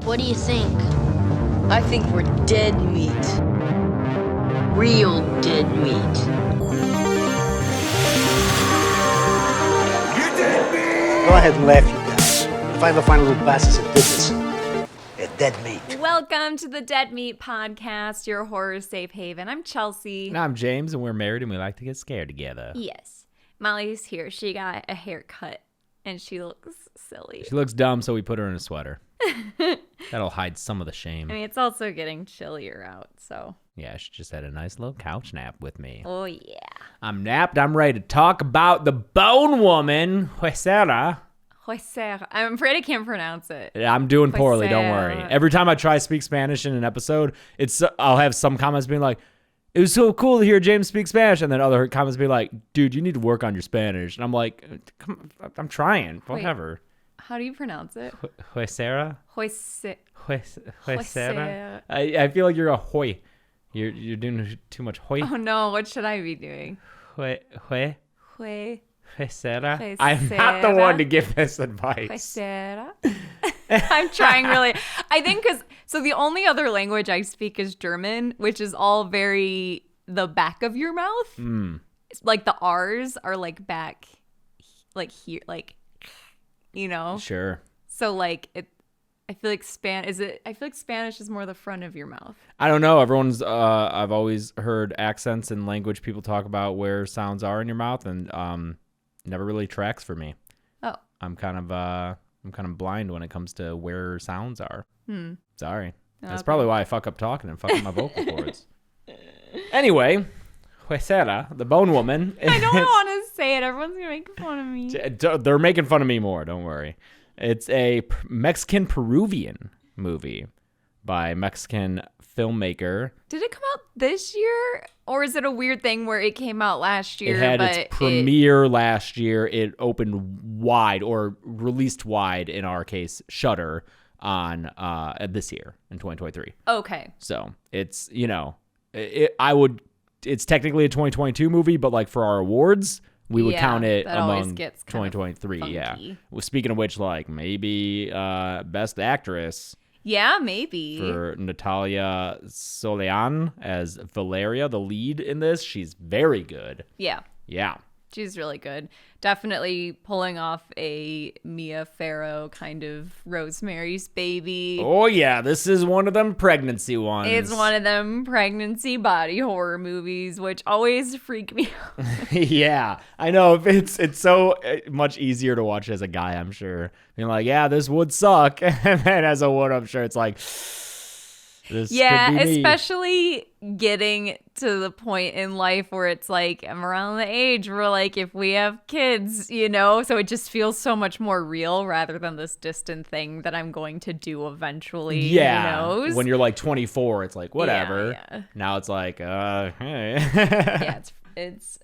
What do you think? I think we're dead meat. Real dead meat. Go ahead and laugh, you guys. If I ever find a little bastards that did this, they're dead meat. Welcome to the Dead Meat Podcast, your horror safe haven. I'm Chelsea. And I'm James, and we're married, and we like to get scared together. Yes. Molly's here. She got a haircut, and she looks silly. She looks dumb, so we put her in a sweater. That'll hide some of the shame. I mean, it's also getting chillier out, so. Yeah, she just had a nice little couch nap with me. Oh, yeah. I'm napped. I'm ready to talk about the Bone Woman, Huesera. Huesera. I'm afraid I can't pronounce it. I'm doing poorly, don't worry. Huesera. Every time I try to speak Spanish in an episode, I'll have some comments being like, it was so cool to hear James speak Spanish, and then other comments be like, dude, you need to work on your Spanish. And I'm like, come on, I'm trying, whatever. How do you pronounce it? Huesera? Huesera. Huesera? I feel like you're a hoy. You're doing too much hoy. Oh, no. What should I be doing? Huesera? Huesera. I'm not the one to give this advice. Huesera. I'm trying really. I think so the only other language I speak is German, which is all very the back of your mouth. It's like the R's are like back, like here, like, you know? Sure. So like I feel like Spanish is more the front of your mouth. I don't know. Everyone's, I've always heard accents and language people talk about where sounds are in your mouth, and never really tracks for me. Oh. I'm kind of blind when it comes to where sounds are. Sorry. That's probably why I fuck up talking and fuck up my vocal cords. Anyway, Huesera, the Bone Woman. I don't want to say it. Everyone's going to make fun of me. They're making fun of me more. Don't worry. It's a Mexican-Peruvian movie by Mexican filmmaker. Did it come out this year? Or is it a weird thing where it came out last year? It had its premiere last year. It opened wide, or released wide in our case, Shudder, on this year in 2023. Okay. So it's, it's technically a 2022 movie, but like for our awards, we would count it among 2023. Yeah. Well, speaking of which, like maybe Best Actress. Yeah, maybe. For Natalia Solean as Valeria, the lead in this. She's very good. Yeah. Yeah. She's really good. Definitely pulling off a Mia Farrow kind of Rosemary's Baby. Oh, yeah. This is one of them pregnancy ones. It's one of them pregnancy body horror movies, which always freak me out. Yeah. I know. It's so much easier to watch as a guy, I'm sure. Being like, yeah, this would suck. And then as a woman, I'm sure it's like, this could be me. Especially getting to the point in life where it's like, I'm around the age where like, if we have kids, so it just feels so much more real rather than this distant thing that I'm going to do eventually. Yeah. Who knows? When you're like 24, it's like, whatever. Yeah. Now it's like, hey. Yeah, it's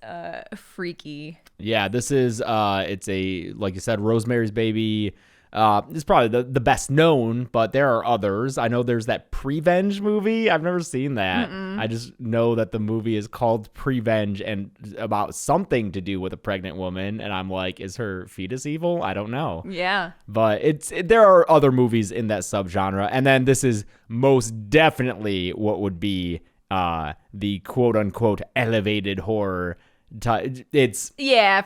freaky. Yeah, this is, it's a, like you said, Rosemary's Baby. It's probably the best known, but there are others. I know there's that Prevenge movie. I've never seen that. I just know that the movie is called Prevenge and about something to do with a pregnant woman. And I'm like, is her fetus evil? I don't know. Yeah. But there are other movies in that subgenre. And then this is most definitely what would be the quote unquote elevated horror. It's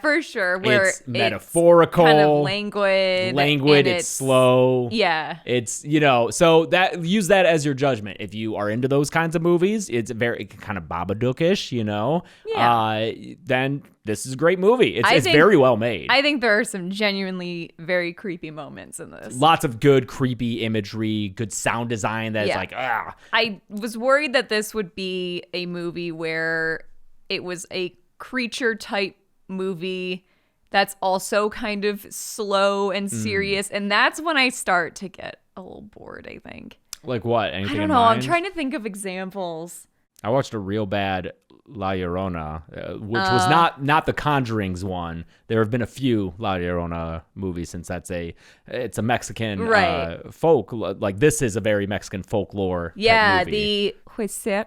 for sure. Where it's metaphorical, kind of languid. It's slow. Yeah, it's so that use that as your judgment. If you are into those kinds of movies, it's very kind of Babadookish, Yeah. Then this is a great movie. It's very well made. I think there are some genuinely very creepy moments in this. Lots of good creepy imagery, good sound design. That's like I was worried that this would be a movie where it was a creature type movie that's also kind of slow and serious, and that's when I start to get a little bored, I think. Like what? Anything I don't in know. mind? I'm trying to think of examples. I watched a real bad La Llorona, which was not the Conjuring's one. There have been a few La Llorona movies since it's a Mexican folk. Like this is a very Mexican folklore. Yeah, movie. the Huesera.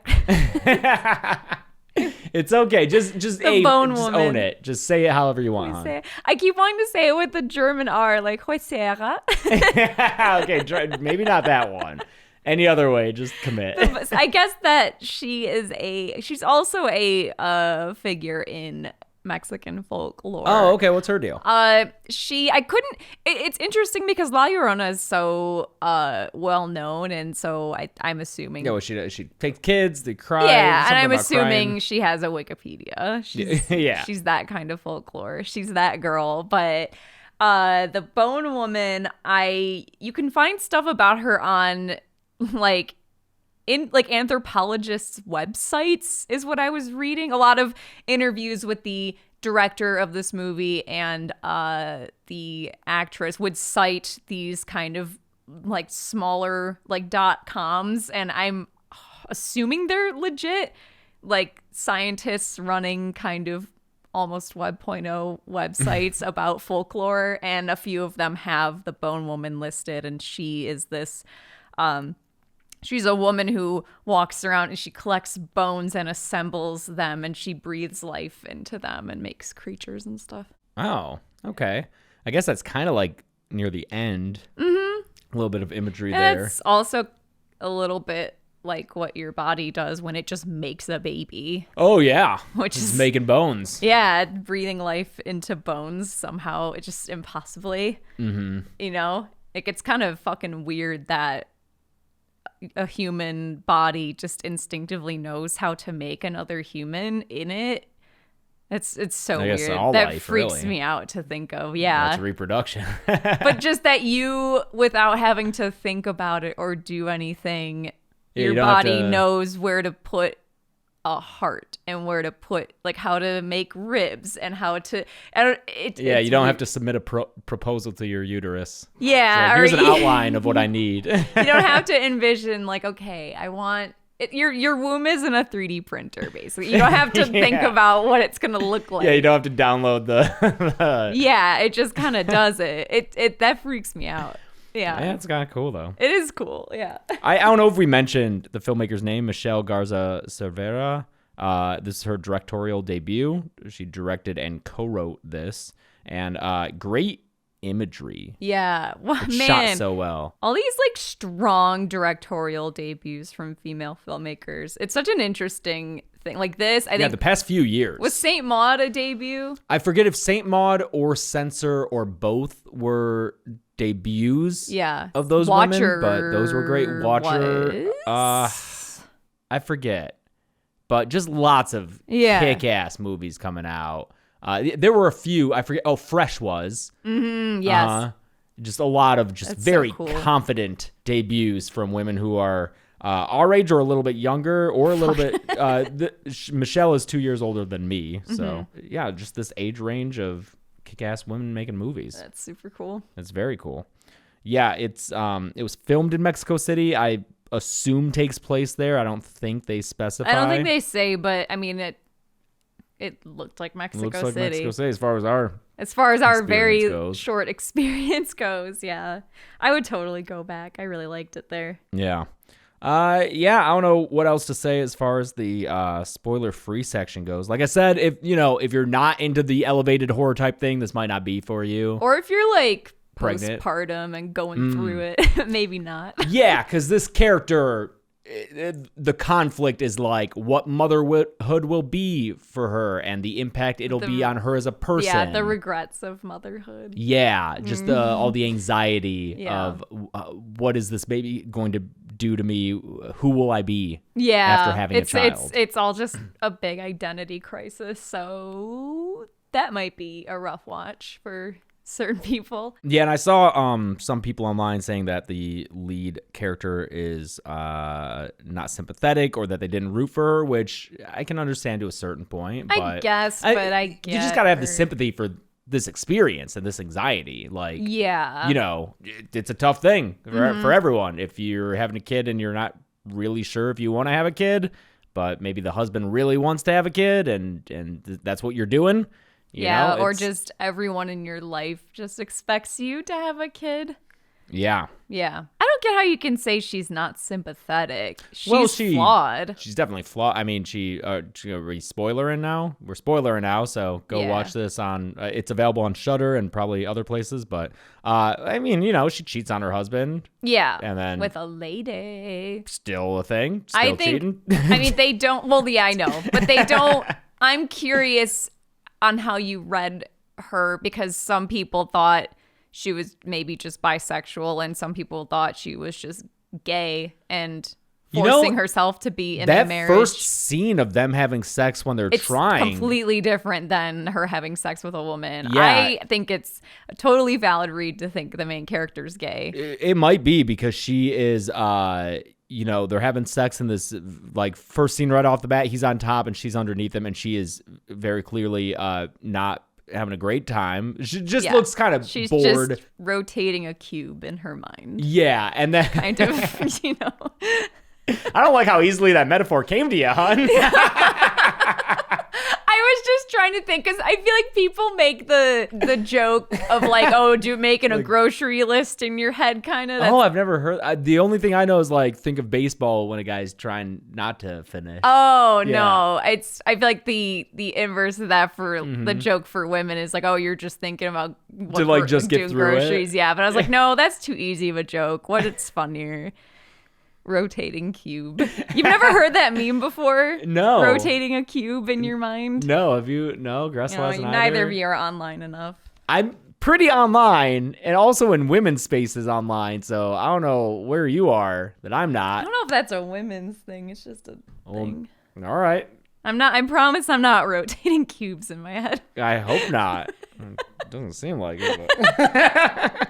It's okay. Just The bone just woman. own it. Just say it however you want. hon. I keep wanting to say it with the German R, like Hoisera. Okay, maybe not that one. Any other way, just commit. I guess that she's also a figure in Mexican folklore. Oh, okay. What's her deal? It's interesting because La Llorona is so well known, and so I'm assuming. Yeah, well, she takes kids, they cry. Yeah, and something I'm about assuming crying. she has a Wikipedia. She's, Yeah. she's that kind of folklore. She's that girl. But the Bone Woman, you can find stuff about her on like anthropologists' websites is what I was reading. A lot of interviews with the director of this movie and the actress would cite these kind of like smaller like .coms, and I'm assuming they're legit, like scientists running kind of almost Web.0 websites about folklore, and a few of them have the Bone Woman listed, and she is this she's a woman who walks around and she collects bones and assembles them, and she breathes life into them and makes creatures and stuff. Oh, okay. I guess that's kind of like near the end. Mm-hmm. A little bit of imagery there. It's also a little bit like what your body does when it just makes a baby. Oh, yeah. Which Just is- making bones. Yeah, breathing life into bones somehow. It just impossibly. Mm-hmm. You know? Like, it's kind of fucking weird that a human body just instinctively knows how to make another human in it. It's so I guess weird. all That life, freaks really. me out to think of. Yeah. That's reproduction. But just that you, without having to think about it or do anything, Yeah, your you don't have body to- knows where to put a heart and where to put, like, how to make ribs and how to. Yeah, you don't have to submit a proposal to your uterus. Yeah, So here's or an outline of what I need. You don't have to envision, like, okay, I want. Your womb isn't a 3D printer, basically. You don't have to think Yeah. about what it's gonna look like. Yeah, you don't have to download the. Yeah, it just kind of does it. It that freaks me out. Yeah, it's kind of cool though. It is cool. Yeah. I don't know if we mentioned the filmmaker's name, Michelle Garza Cervera. This is her directorial debut. She directed and co-wrote this, and great imagery. Yeah. Well, It's man. shot so well. All these like strong directorial debuts from female filmmakers. It's such an interesting thing. Like this, I Yeah, think the past few years. was Saint Maud a debut? I forget if Saint Maud or Censor or both were debuts. Yeah. Of those Watcher women, but those were great. Watcher. was? I forget, but just lots of Yeah. kick-ass movies coming out. There were a few. I forget. Oh, Fresh was. Yes. Just a lot of just That's so very cool. confident debuts from women who are our age or a little bit younger or a little bit. Michelle is 2 years older than me, so Mm-hmm. yeah, just this age range of kick-ass women making movies. That's super cool. It's very cool. Yeah, it was filmed in Mexico City. I assume takes place there. I don't think they specify. I don't think they say, but I mean it looked like Mexico Looks like City. Mexico City as far as our. As far as our experience very goes. short experience goes, yeah. I would totally go back. I really liked it there. Yeah. Yeah, I don't know what else to say as far as the spoiler-free section goes. Like I said, if you're not into the elevated horror type thing, this might not be for you. Or if you're like Pregnant. postpartum and going through it, maybe not. Yeah, because this character, the conflict is like what motherhood will be for her and the impact it'll be on her as a person. Yeah, the regrets of motherhood. Yeah, just all the anxiety Yeah. of what is this baby going to do to me? Who will I be Yeah, after having a child? It's all just a big identity crisis. So that might be a rough watch for certain people. Yeah, and I saw some people online saying that the lead character is not sympathetic or that they didn't root for her, which I can understand to a certain point. But I guess, but I you just get gotta have the her. sympathy for this experience and this anxiety. Like, Yeah. it's a tough thing for Mm-hmm. everyone. If you're having a kid and you're not really sure if you want to have a kid, but maybe the husband really wants to have a kid, and that's what you're doing. You Yeah, know, or it's- just everyone in your life just expects you to have a kid. Yeah. Yeah. I don't get how you can say she's not sympathetic. She's flawed. She's definitely flawed. I mean, are we spoilering now? We're spoilering now, so go watch this on. It's available on Shudder and probably other places. But I mean, she cheats on her husband. Yeah. And then with a lady. Still a thing. Still I think. cheating. I mean, they don't. Well, yeah, I know, but they don't. I'm curious on how you read her because some people thought she was maybe just bisexual and some people thought she was just gay and forcing herself to be in a marriage. That first scene of them having sex when they're trying. Completely different than her having sex with a woman. Yeah. I think it's a totally valid read to think the main character's gay. It might be because she is, they're having sex in this like first scene right off the bat. He's on top and she's underneath him and she is very clearly not having a great time. She just looks kind of She's bored. Just rotating a cube in her mind. Yeah, and then kind of, I don't like how easily that metaphor came to you, hon. I was just trying to think because I feel like people make the joke of like, oh, making a grocery list in your head, kind of. Oh, I've never heard. The only thing I know is like think of baseball when a guy's trying not to finish. Oh no, I feel like the inverse of that for the joke for women is like, oh, you're just thinking about to like just get doing through groceries. it. Yeah, but I was like, no, that's too easy of a joke. It's funnier? Rotating cube. You've never heard that meme before? No. Rotating a cube in your mind? No, have you? No, Gressel hasn't either. Neither of you are online enough. I'm pretty online and also in women's spaces online, so I don't know where you are that I'm not. I don't know if that's a women's thing. It's just a thing. All right. I promise I'm not rotating cubes in my head. I hope not. It doesn't seem like it. But...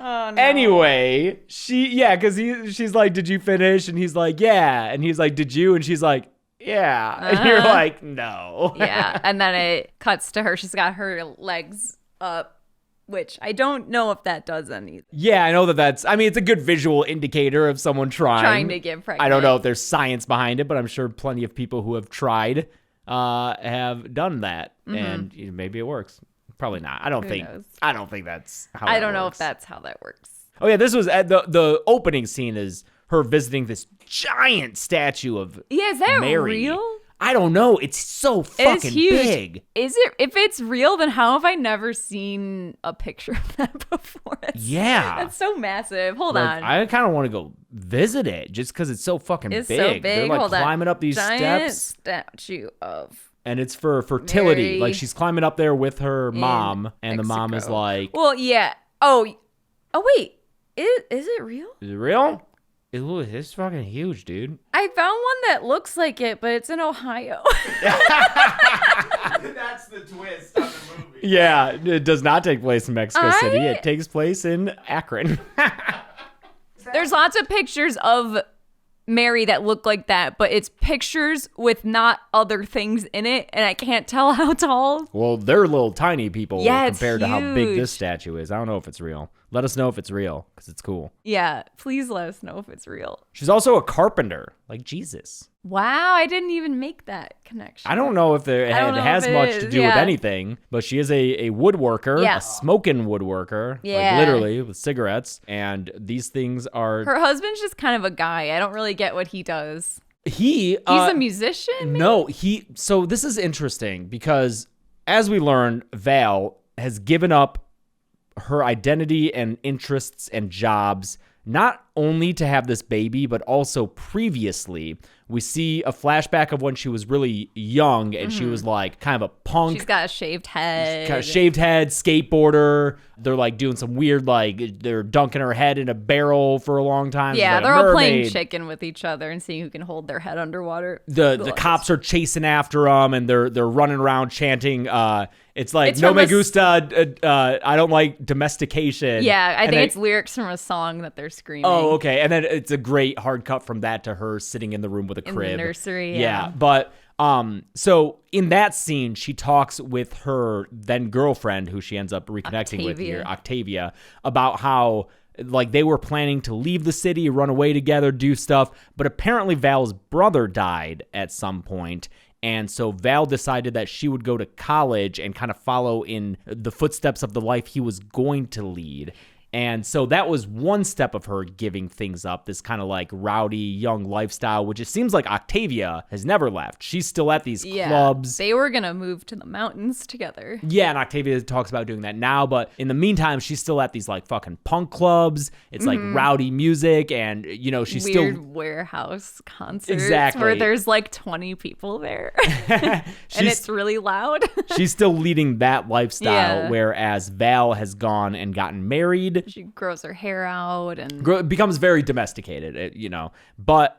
Oh, no. Anyway, because she's like, did you finish? And he's like, yeah. And he's like, did you? And she's like, yeah. And you're like, no. Yeah. And then it cuts to her. She's got her legs up, which I don't know if that does anything. Yeah, I know it's a good visual indicator of someone trying to get pregnant. I don't know if there's science behind it, but I'm sure plenty of people who have tried have done that. And maybe it works. Probably not. I don't think that's how I that don't know works. if that's how that works. Oh yeah, this was the opening scene is her visiting this giant statue of is that Mary. real? I don't know. It's so fucking it's huge. big. Is it? If it's real, then how have I never seen a picture of that before? That's so massive. Hold on. I kind of want to go visit it just because it's so fucking it's big. so big. They're like climbing up these giant steps. Statue of. And it's for fertility. Mary like she's climbing up there with her mom, and the mom is like, well, yeah. Oh wait. Is it real? Is it real? It's fucking huge, dude. I found one that looks like it, but it's in Ohio. That's the twist of the movie. Yeah, it does not take place in Mexico City. It takes place in Akron. There's lots of pictures of Mary that look like that, but it's pictures with not other things in it, and I can't tell how tall. Well, they're little tiny people compared to how big huge. this statue is. I don't know if it's real. Let us know if it's real, because it's cool. Yeah, please let us know if it's real. She's also a carpenter, like Jesus. Wow, I didn't even make that connection. I don't know if it has much to do with anything, but she is a woodworker, a smoking woodworker, like literally with cigarettes, and these things are... Her husband's just kind of a guy. I don't really get what he does. He's a musician? Maybe? No, so this is interesting because as we learned, Val has given up her identity and interests and jobs, not only to have this baby, but also previously. We see a flashback of when she was really young and she was like kind of a punk. She's got a shaved head. Skateboarder. They're like doing some weird, like they're dunking her head in a barrel for a long time. Yeah, like they're all playing chicken with each other and seeing who can hold their head underwater. The cops are chasing after them and they're running around chanting. It's like no me gusta. I don't like domestication. Yeah, I think it's lyrics from a song that they're screaming. Oh, okay. And then it's a great hard cut from that to her sitting in the room with a crib. In the nursery, yeah. But so in that scene, she talks with her then girlfriend, who she ends up reconnecting with here, Octavia, about how like they were planning to leave the city, run away together, do stuff. But apparently Val's brother died at some point. And so Val decided that she would go to college and kind of follow in the footsteps of the life he was going to lead. And so that was one step of her giving things up, this kind of like rowdy young lifestyle, which it seems like Octavia has never left. She's still at these clubs. They were going to move to the mountains together. Yeah, and Octavia talks about doing that now, but in the meantime, she's still at these like fucking punk clubs. It's like rowdy music, and you know, she's Weird still warehouse concerts Exactly. where there's like 20 people there and it's really loud. she's still leading that lifestyle, Yeah. whereas Val has gone and gotten married. She grows her hair out and Becomes very domesticated, you know. But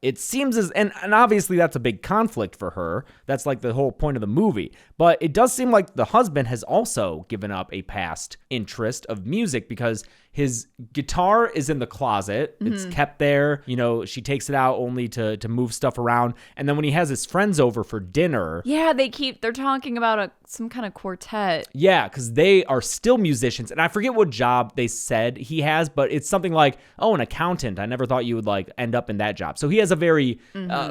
it seems as and obviously that's a big conflict for her. That's like the whole point of the movie. But it does seem like the husband has also given up a past interest of music because his guitar is in the closet. It's kept there. You know, she takes it out only to move stuff around. And then when he has his friends over for dinner, yeah, they're talking about some kind of quartet. yeah, because they are still musicians. And I forget what job they said he has, but it's something like, oh, an accountant. I never thought you would like end up in that job. So he has a very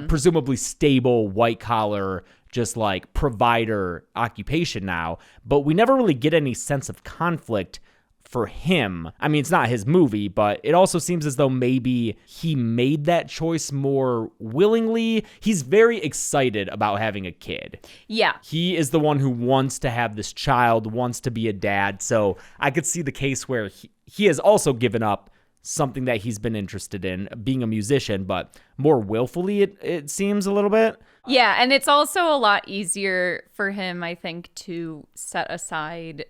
presumably stable white collar, just like provider occupation now. But we never really get any sense of conflict for him. I mean, it's not his movie, but it also seems as though maybe he made that choice more willingly. He's very excited about having a kid. Yeah. He is the one who wants to have this child, wants to be a dad. So I could see the case where he has also given up something that he's been interested in, being a musician, but more willfully, it seems a little bit. Yeah, and it's also a lot easier for him, I think, to set aside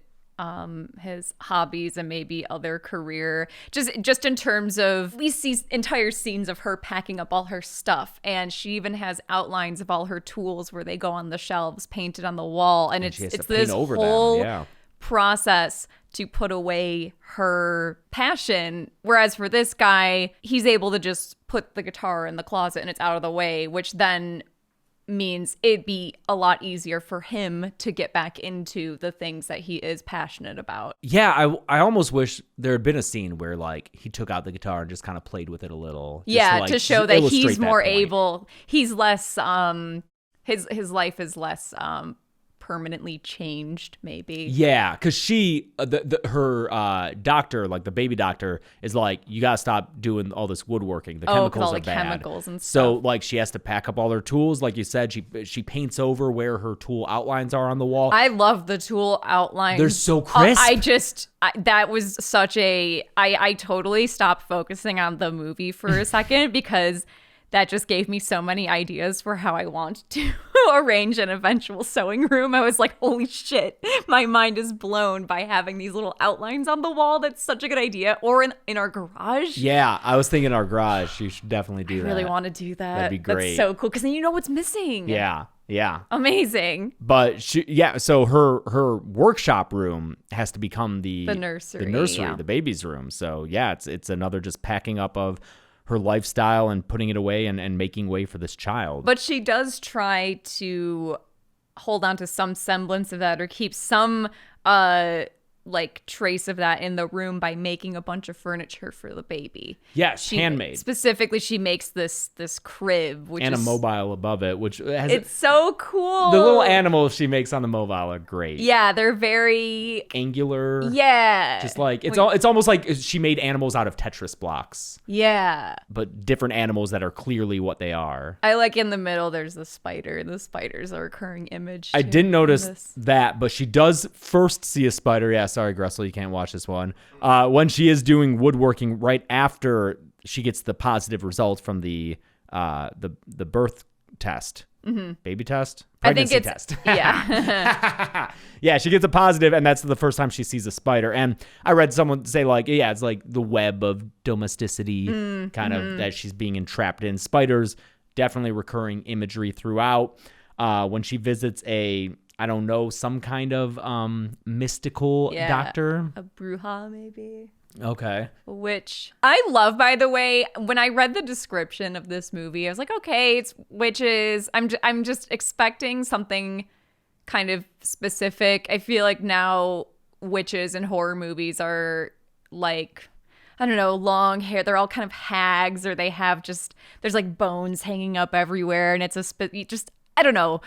his hobbies and maybe other career, just in terms of we see entire scenes of her packing up all her stuff, and she even has outlines of all her tools where they go on the shelves painted on the wall, and she has it's to paint this over them, whole yeah. process to put away her passion, whereas for this guy, he's able to just put the guitar in the closet and it's out of the way, which then means it'd be a lot easier for him to get back into the things that he is passionate about. Yeah, I almost wish there had been a scene where like he took out the guitar and just kind of played with it a little. Yeah, like, to show that illustrate he's that more point. able, he's less his life is less permanently changed, maybe. Yeah, because she, her doctor, like the baby doctor, is like, you gotta stop doing all this woodworking. The 'cause chemicals all are the bad. chemicals and So stuff. like she has to pack up all her tools. Like you said, she paints over where her tool outlines are on the wall. I love the tool outlines. They're so crisp. That was such I totally stopped focusing on the movie for a second because that just gave me so many ideas for how I want to arrange an eventual sewing room. I was like, holy shit, my mind is blown by having these little outlines on the wall. That's such a good idea. Or in our garage. Yeah, I was thinking our garage. You should definitely do that. I really want to do that. That'd be great. That's so cool because then you know what's missing. Yeah. Amazing. But so her workshop room has to become the nursery, yeah. the baby's room. So yeah, it's another just packing up of her lifestyle and putting it away and making way for this child. But she does try to hold on to some semblance of that or keep some like trace of that in the room by making a bunch of furniture for the baby. Yes, handmade. Specifically, she makes this crib, which And is a mobile above it, which has it's so cool. the little animals she makes on the mobile are great. Yeah, they're very Angular. yeah. Just like it's almost like she made animals out of Tetris blocks, yeah. but different animals that are clearly what they are. I like in the middle. There's the spider. The spider's a recurring image. I too didn't in notice this. that, but she does first see a spider. Yeah, sorry, Gressel, you can't watch this one. When she is doing woodworking right after she gets the positive result from the birth test, baby test, I think pregnancy it's test. yeah. Yeah, she gets a positive, and that's the first time she sees a spider. And I read someone say like, yeah, it's like the web of domesticity, kind of that she's being entrapped in. Spiders, definitely recurring imagery throughout. When she visits I don't know, some kind of mystical Yeah. doctor. A bruja, maybe. Okay. Which I love, by the way. When I read the description of this movie, I was like, okay, it's witches. I'm just expecting something kind of specific. I feel like now witches in horror movies are like, I don't know, long hair. They're all kind of hags, or they have there's like bones hanging up everywhere, and it's I don't know.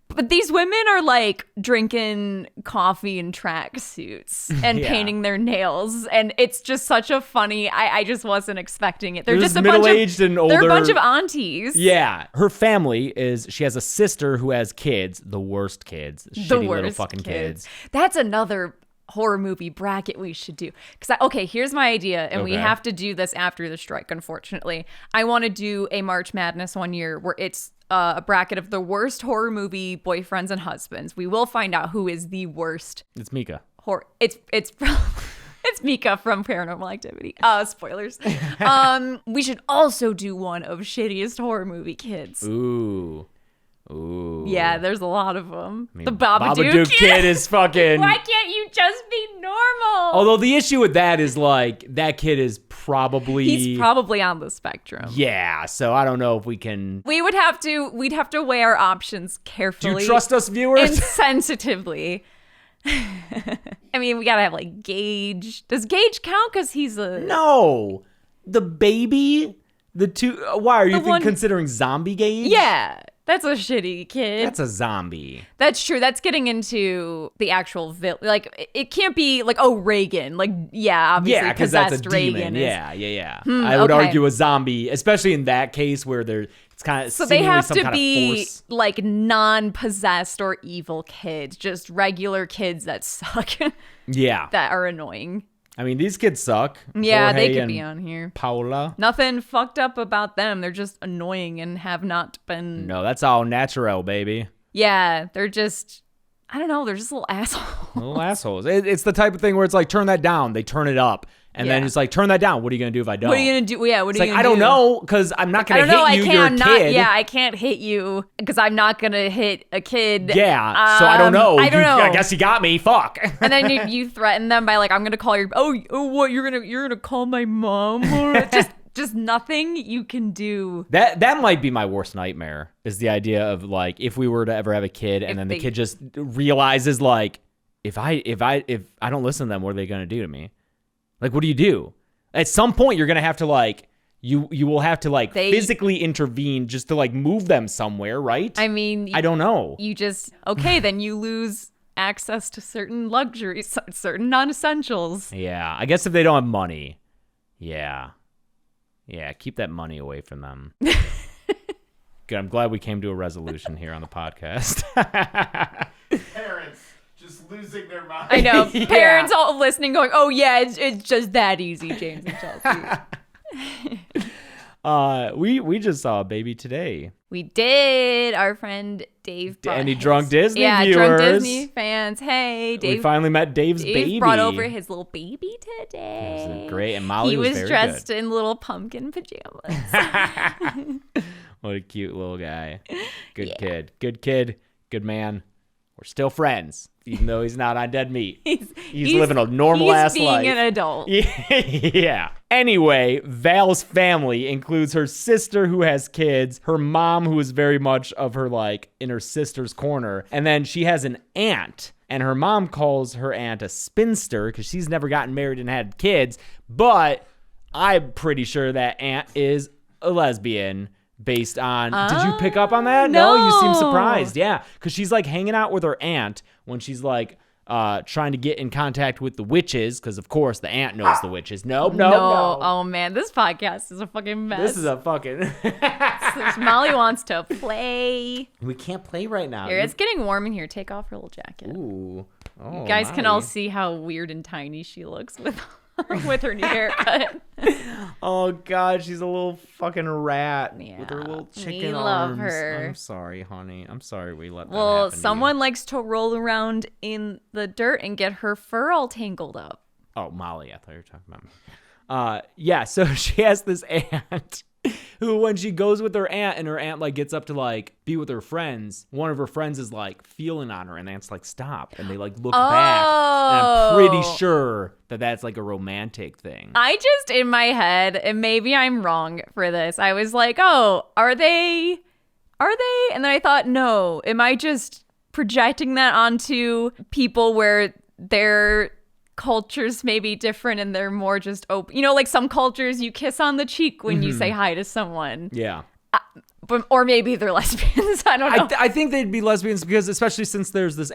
But these women are like drinking coffee in tracksuits and Yeah. painting their nails, and it's just such a funny. I just wasn't expecting it. They're There's just a bunch of middle-aged and They're a older- bunch of aunties. Yeah. Her family she has a sister who has kids, the worst kids, The shitty worst little fucking kids. That's another horror movie bracket we should do. Okay, here's my idea, and we Okay. have to do this after the strike, unfortunately. I want to do a March Madness one year where it's a bracket of the worst horror movie boyfriends and husbands. We will find out who is the worst It's Mika. horror. It's it's Mika from Paranormal Activity. Spoilers. We should also do one of shittiest horror movie kids. Ooh. Yeah, there's a lot of them. I mean, The Babadook, kid is fucking. Why can't you just be normal? Although the issue with that is like that kid is probably. He's probably on the spectrum. Yeah, so I don't know if we can. We'd have to weigh our options Do carefully. you trust us, and viewers? sensitively. I mean, we gotta have like Gage. Does Gage count? Because he's a No, the baby, the two. Why are you one- considering zombie Gage? Yeah, that's a shitty kid. That's a zombie. That's true. That's getting into the actual like it can't be like, oh, Reagan. Like, yeah, obviously Yeah, because that's a possessed demon. Reagan is. Yeah. I would okay. argue a zombie, especially in that case where it's kind of So they seemingly have some to kind be of force. like non-possessed or evil kids, just regular kids that suck, Yeah, that are annoying. I mean these kids suck. Yeah, they Jorge could and be on here. Paula. Nothing fucked up about them. They're just annoying and have not been. No, that's all natural, baby. Yeah, they're just. I don't know. They're just little assholes. Little assholes. It's the type of thing where it's like turn that down, they turn it up, and then Yeah. it's like turn that down. What are you gonna do if I don't? What are you gonna do? Yeah, what It's are like you I gonna don't do? know because I'm not I gonna don't know. hit I you. can't. You're a I'm not. kid. Yeah, I can't hit you because I'm not gonna hit a kid. Yeah, so I don't know. I don't know. I guess you got me. Fuck. And then you threaten them by like, I'm gonna call your. Oh, what? You're gonna call my mom? Or just nothing you can do. That might be my worst nightmare is the idea of like if we were to ever have a kid and then the kid just realizes like if I don't listen to them, what are they gonna do to me? Like what do you do? At some point you're gonna have to like you will have to like physically intervene just to like move them somewhere, right? I mean, I don't know. You just then you lose access to certain luxuries, certain non-essentials. Yeah, I guess if they don't have money, yeah, keep that money away from them. Good. I'm glad we came to a resolution here on the podcast. Parents just losing their mind. I know. Yeah. Parents all listening going, oh yeah, it's just that easy, James and Chelsea. We just saw a baby today. We did. Our friend Dave brought Any his- drunk Disney yeah, viewers? drunk Disney fans. Hey, We Dave. finally met Dave's Dave baby. brought over his little baby today. It was great, and Molly he was was very dressed good. in little pumpkin pajamas. What a cute little guy. Good kid. Good kid. Good man. We're still friends, even though he's not on dead meat. He's living a normal ass He's life. being an adult. Yeah. Anyway, Val's family includes her sister who has kids, her mom who is very much of her like in her sister's corner, and then she has an aunt. And her mom calls her aunt a spinster because she's never gotten married and had kids. But I'm pretty sure that aunt is a lesbian based on. Did you pick up on that? No, you seem no. surprised. Yeah, because she's like hanging out with her aunt when she's like trying to get in contact with the witches because of course the aunt knows the witches. No. Oh man, this podcast is a fucking mess. This is a fucking. Molly wants to play. We can't play right now. Here, it's getting warm in here. Take off her little jacket. Ooh. Oh, You guys can all Molly. see how weird and tiny she looks with with her new haircut. Oh god, she's a little fucking rat with her Yeah, little we chicken love arms. her. I'm sorry, honey. I'm sorry we let that Well, happen to you. someone likes to roll around in the dirt and get her fur all tangled up. Oh, Molly, I thought you were talking about me. Yeah, so she has this aunt who, when she goes with her aunt and her aunt like gets up to like be with her friends, one of her friends is like feeling on her and the aunt's like, stop. And they like look back. And I'm pretty sure that that's like a romantic thing. I just, in my head, and maybe I'm wrong for this, I was like, oh, are they? And then I thought, no, am I just projecting that onto people where their cultures may be different and they're more just open? You know, like some cultures you kiss on the cheek when you say hi to someone. Yeah. or maybe they're lesbians. I don't know. I think they'd be lesbians because, especially since there's this,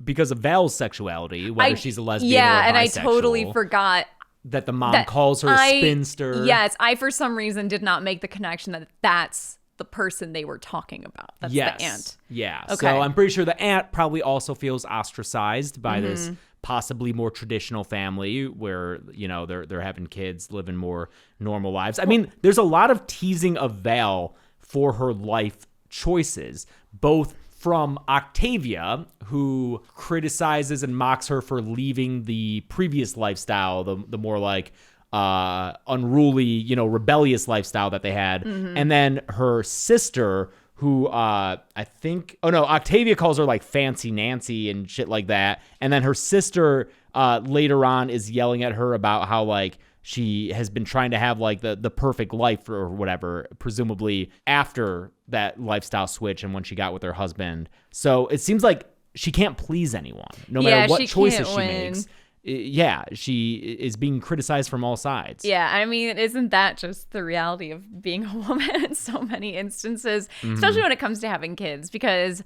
because of Val's sexuality, whether she's a lesbian or a bisexual. And I totally forgot that the mom calls her a spinster. Yes, I for some reason did not make the connection that that's the person they were talking about. That's the aunt. Yeah. Okay. So I'm pretty sure the aunt probably also feels ostracized by this possibly more traditional family where, they're having kids, living more normal lives. I mean, there's a lot of teasing of Val for her life choices, both from Octavia, who criticizes and mocks her for leaving the previous lifestyle, the more like unruly, rebellious lifestyle that they had. And then her sister, who Octavia calls her like Fancy Nancy and shit like that. And then her sister later on is yelling at her about how like she has been trying to have like the perfect life or whatever, presumably after that lifestyle switch and when she got with her husband. So it seems like she can't please anyone, no matter what choices she makes. Yeah, she is being criticized from all sides. Yeah, I mean, isn't that just the reality of being a woman in so many instances, especially when it comes to having kids? Because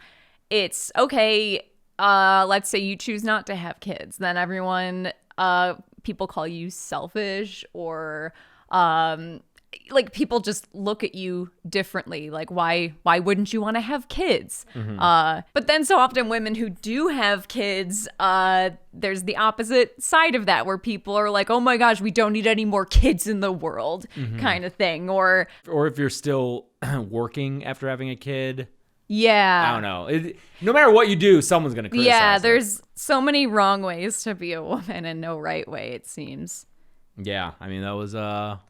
it's okay, let's say you choose not to have kids, then everyone, people call you selfish or like people just look at you differently. Like why wouldn't you want to have kids? But then so often women who do have kids, there's the opposite side of that where people are like, oh my gosh, we don't need any more kids in the world kind of thing. Or if you're still working after having a kid. Yeah. I don't know. No matter what you do, someone's going to criticize. Yeah, there's so many wrong ways to be a woman and no right way, it seems. Yeah, I mean that was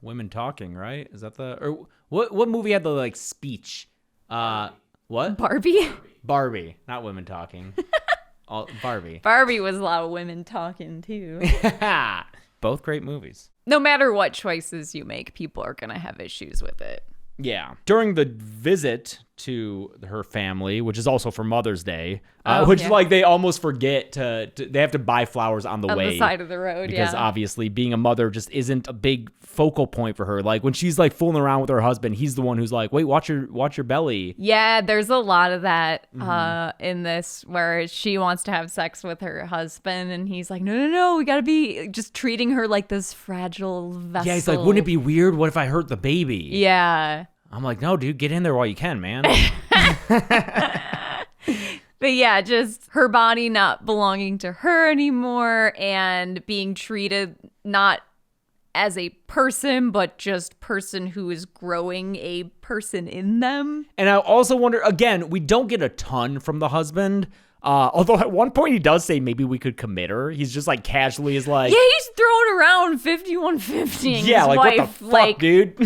women talking, right? Is that or what movie had the like speech? What? Barbie, not women talking. Barbie. Barbie was a lot of women talking too. Both great movies. No matter what choices you make, people are gonna have issues with it. Yeah. During the visit to her family, which is also for Mother's Day, like they almost forget they have to buy flowers on the way. On the side of the road, because obviously being a mother just isn't a big focal point for her. Like when she's like fooling around with her husband, he's the one who's like, wait, watch your belly. Yeah, there's a lot of that in this where she wants to have sex with her husband and he's like, no, we gotta be just treating her like this fragile vessel. Yeah, he's like, wouldn't it be weird? What if I hurt the baby? Yeah. I'm like, no, dude, get in there while you can, man. But yeah, just her body not belonging to her anymore and being treated not as a person, but just person who is growing a person in them. And I also wonder, again, we don't get a ton from the husband. Although at one point he does say maybe we could commit her. He's just like casually is like... Yeah, he's throwing around 5150. Yeah, like wife, what the fuck, dude?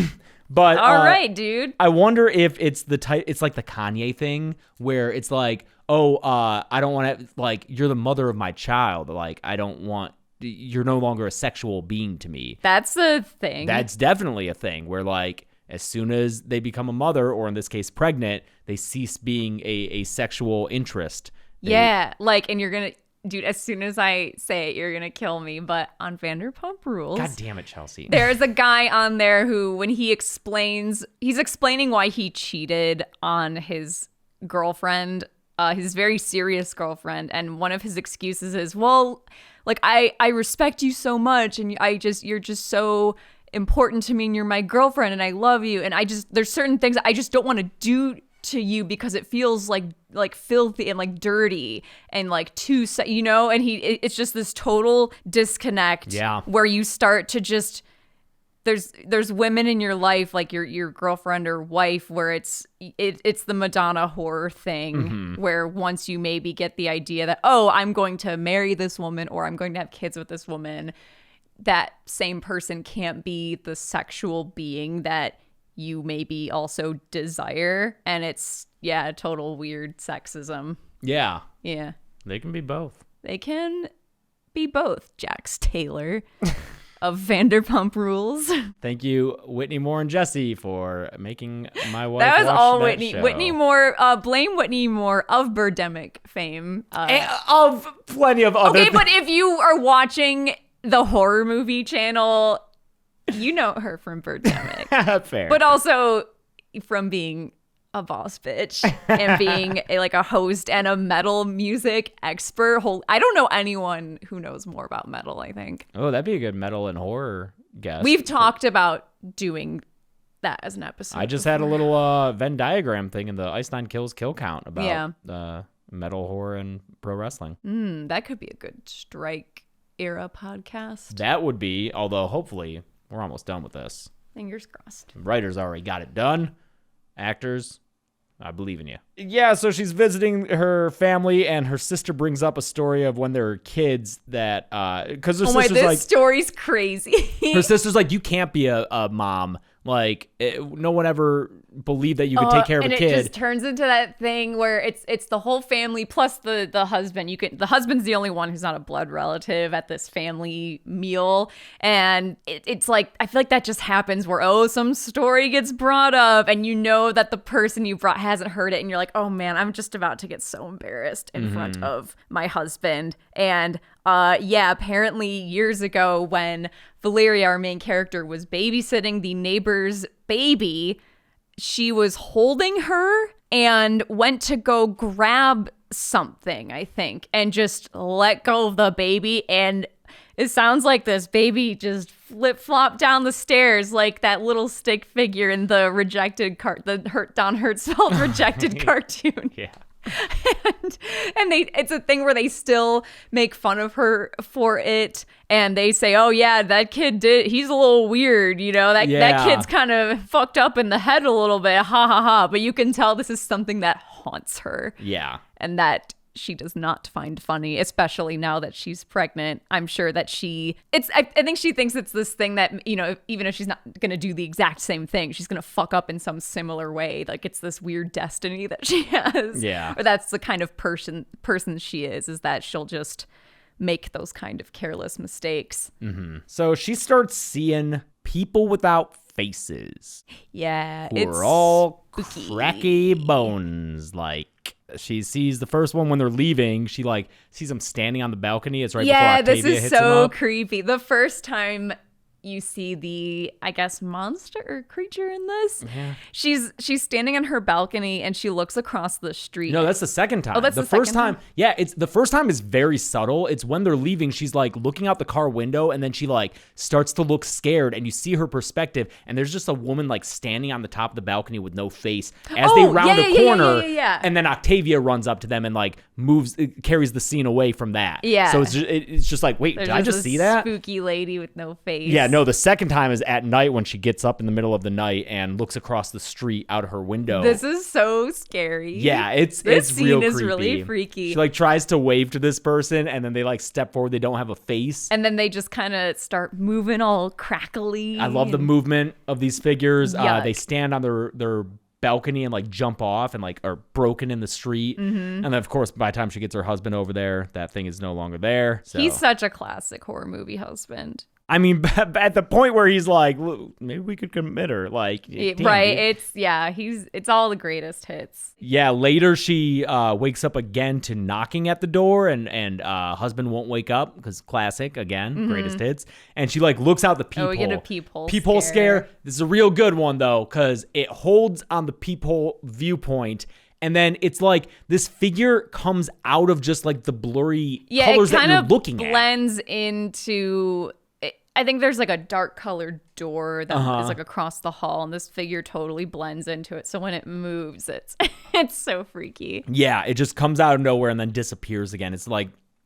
But all right, dude. I wonder if it's the type. It's like the Kanye thing where it's like, I don't want to, like, you're the mother of my child. Like, I don't want, you're no longer a sexual being to me. That's a thing. That's definitely a thing where like as soon as they become a mother, or in this case pregnant, they cease being a sexual interest. Yeah, like, and you're gonna. Dude, as soon as I say it, you're going to kill me. But on Vanderpump Rules... God damn it, Chelsea. There's a guy on there who, when he's explaining why he cheated on his girlfriend, his very serious girlfriend. And one of his excuses is, well, like, I respect you so much. And you're just so important to me. And you're my girlfriend. And I love you. And there's certain things I just don't want to do to you because it feels like filthy and like dirty and like and it's just this total disconnect where you start to just there's women in your life like your girlfriend or wife where it's the Madonna whore thing where once you maybe get the idea that I'm going to marry this woman or I'm going to have kids with this woman, that same person can't be the sexual being that you maybe also desire, and it's total weird sexism. Yeah They can be both. Jax Taylor of Vanderpump Rules. Thank you, Whitney Moore and Jesse, for making my wife that was watch all that Whitney show. Whitney Moore. Blame Whitney Moore of Birdemic fame, of plenty of other but if you are watching the horror movie channel, you know her from Birdemic. Fair. But also from being a boss bitch and being a host and a metal music expert. I don't know anyone who knows more about metal, I think. Oh, that'd be a good metal and horror guest. We've talked about doing that as an episode. I just had a little Venn diagram thing in the Ice Nine Kills kill count about metal, horror, and pro wrestling. That could be a good strike era podcast. That would be, although hopefully we're almost done with this. Fingers crossed. Writers already got it done. Actors, I believe in you. Yeah, so she's visiting her family, and her sister brings up a story of when they were kids that, because her sister's this story's crazy. her sister's like, you can't be a mom. Like, no one ever believed that you could take care of a kid. And it just turns into that thing where it's the whole family plus the husband. The husband's the only one who's not a blood relative at this family meal. And it's like, I feel like that just happens where, some story gets brought up and you know that the person you brought hasn't heard it. And you're like, oh man, I'm just about to get so embarrassed in front of my husband. And apparently years ago when Valeria, our main character, was babysitting the neighbor's baby, she was holding her and went to go grab something, I think, and just let go of the baby. And it sounds like this baby just flip-flopped down the stairs like that little stick figure in the rejected Don Hertzfeldt rejected cartoon. Yeah. and it's a thing where they still make fun of her for it, and they say, oh yeah, that kid he's a little weird, that kid's kind of fucked up in the head a little bit, ha ha ha. But you can tell this is something that haunts her, and that she does not find funny, especially now that she's pregnant. I'm sure that I think she thinks it's this thing that, even if she's not going to do the exact same thing, she's going to fuck up in some similar way. Like it's this weird destiny that she has. Yeah. Or that's the kind of person she is that she'll just make those kind of careless mistakes. Mm-hmm. So she starts seeing people without faces. Yeah. Who are all cracky bones, like. She sees the first one when they're leaving. She sees him standing on the balcony. It's right before Octavia hits him up. Yeah, this is so creepy. The first time you see the, I guess, monster or creature in this, she's standing on her balcony and she looks across the street. No, that's the second time. Oh, that's the first time. Yeah, it's the first time is very subtle. It's when they're leaving. She's looking out the car window, and then she starts to look scared, and you see her perspective, and there's just a woman standing on the top of the balcony with no face as they round a corner. Yeah. And then Octavia runs up to them and carries the scene away from that. Yeah. So it's just wait, did I just see that? Spooky lady with no face. Yeah, no, the second time is at night when she gets up in the middle of the night and looks across the street out of her window. This is so scary. Yeah, this scene real is creepy. Really freaky. She tries to wave to this person, and then they step forward. They don't have a face, and then they just kind of start moving all crackly. I love the movement of these figures. Yuck. They stand on their balcony and jump off and are broken in the street. And then of course by the time she gets her husband over there, that thing is no longer there. So. He's such a classic horror movie husband. I mean, at the point where he's like, maybe we could commit her. Right. Dude. It's all the greatest hits. Yeah. Later, she wakes up again to knocking at the door, and husband won't wake up because classic again, greatest hits. And she looks out the peephole. Oh, we get a peephole scare. This is a real good one though, because it holds on the peephole viewpoint. And then it's this figure comes out of just the blurry colors that you're looking at. It blends into. I think there's a dark colored door that is across the hall, and this figure totally blends into it. So when it moves, it's so freaky. Yeah, it just comes out of nowhere and then disappears again. It's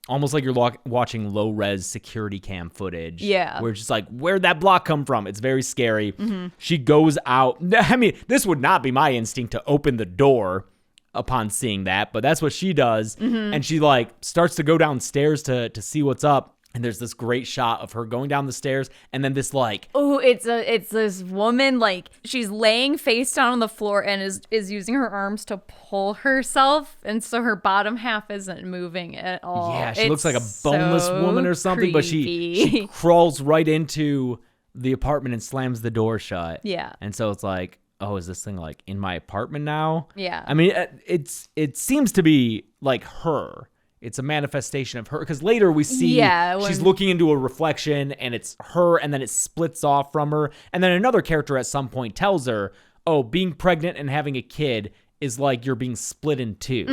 almost like you're watching low res security cam footage. Yeah, where it's just where'd that block come from? It's very scary. She goes out. I mean, this would not be my instinct to open the door upon seeing that, but that's what she does, and she starts to go downstairs to see what's up. And there's this great shot of her going down the stairs, and then this it's this woman she's laying face down on the floor and is using her arms to pull herself, and so her bottom half isn't moving at all. Yeah, she looks like a boneless woman or something, but she crawls right into the apartment and slams the door shut. Yeah, and so it's oh, is this thing in my apartment now? Yeah, I mean, it seems to be her. It's a manifestation of her, because later we see she's looking into a reflection and it's her, and then it splits off from her. And then another character at some point tells her, oh, being pregnant and having a kid is like you're being split in two.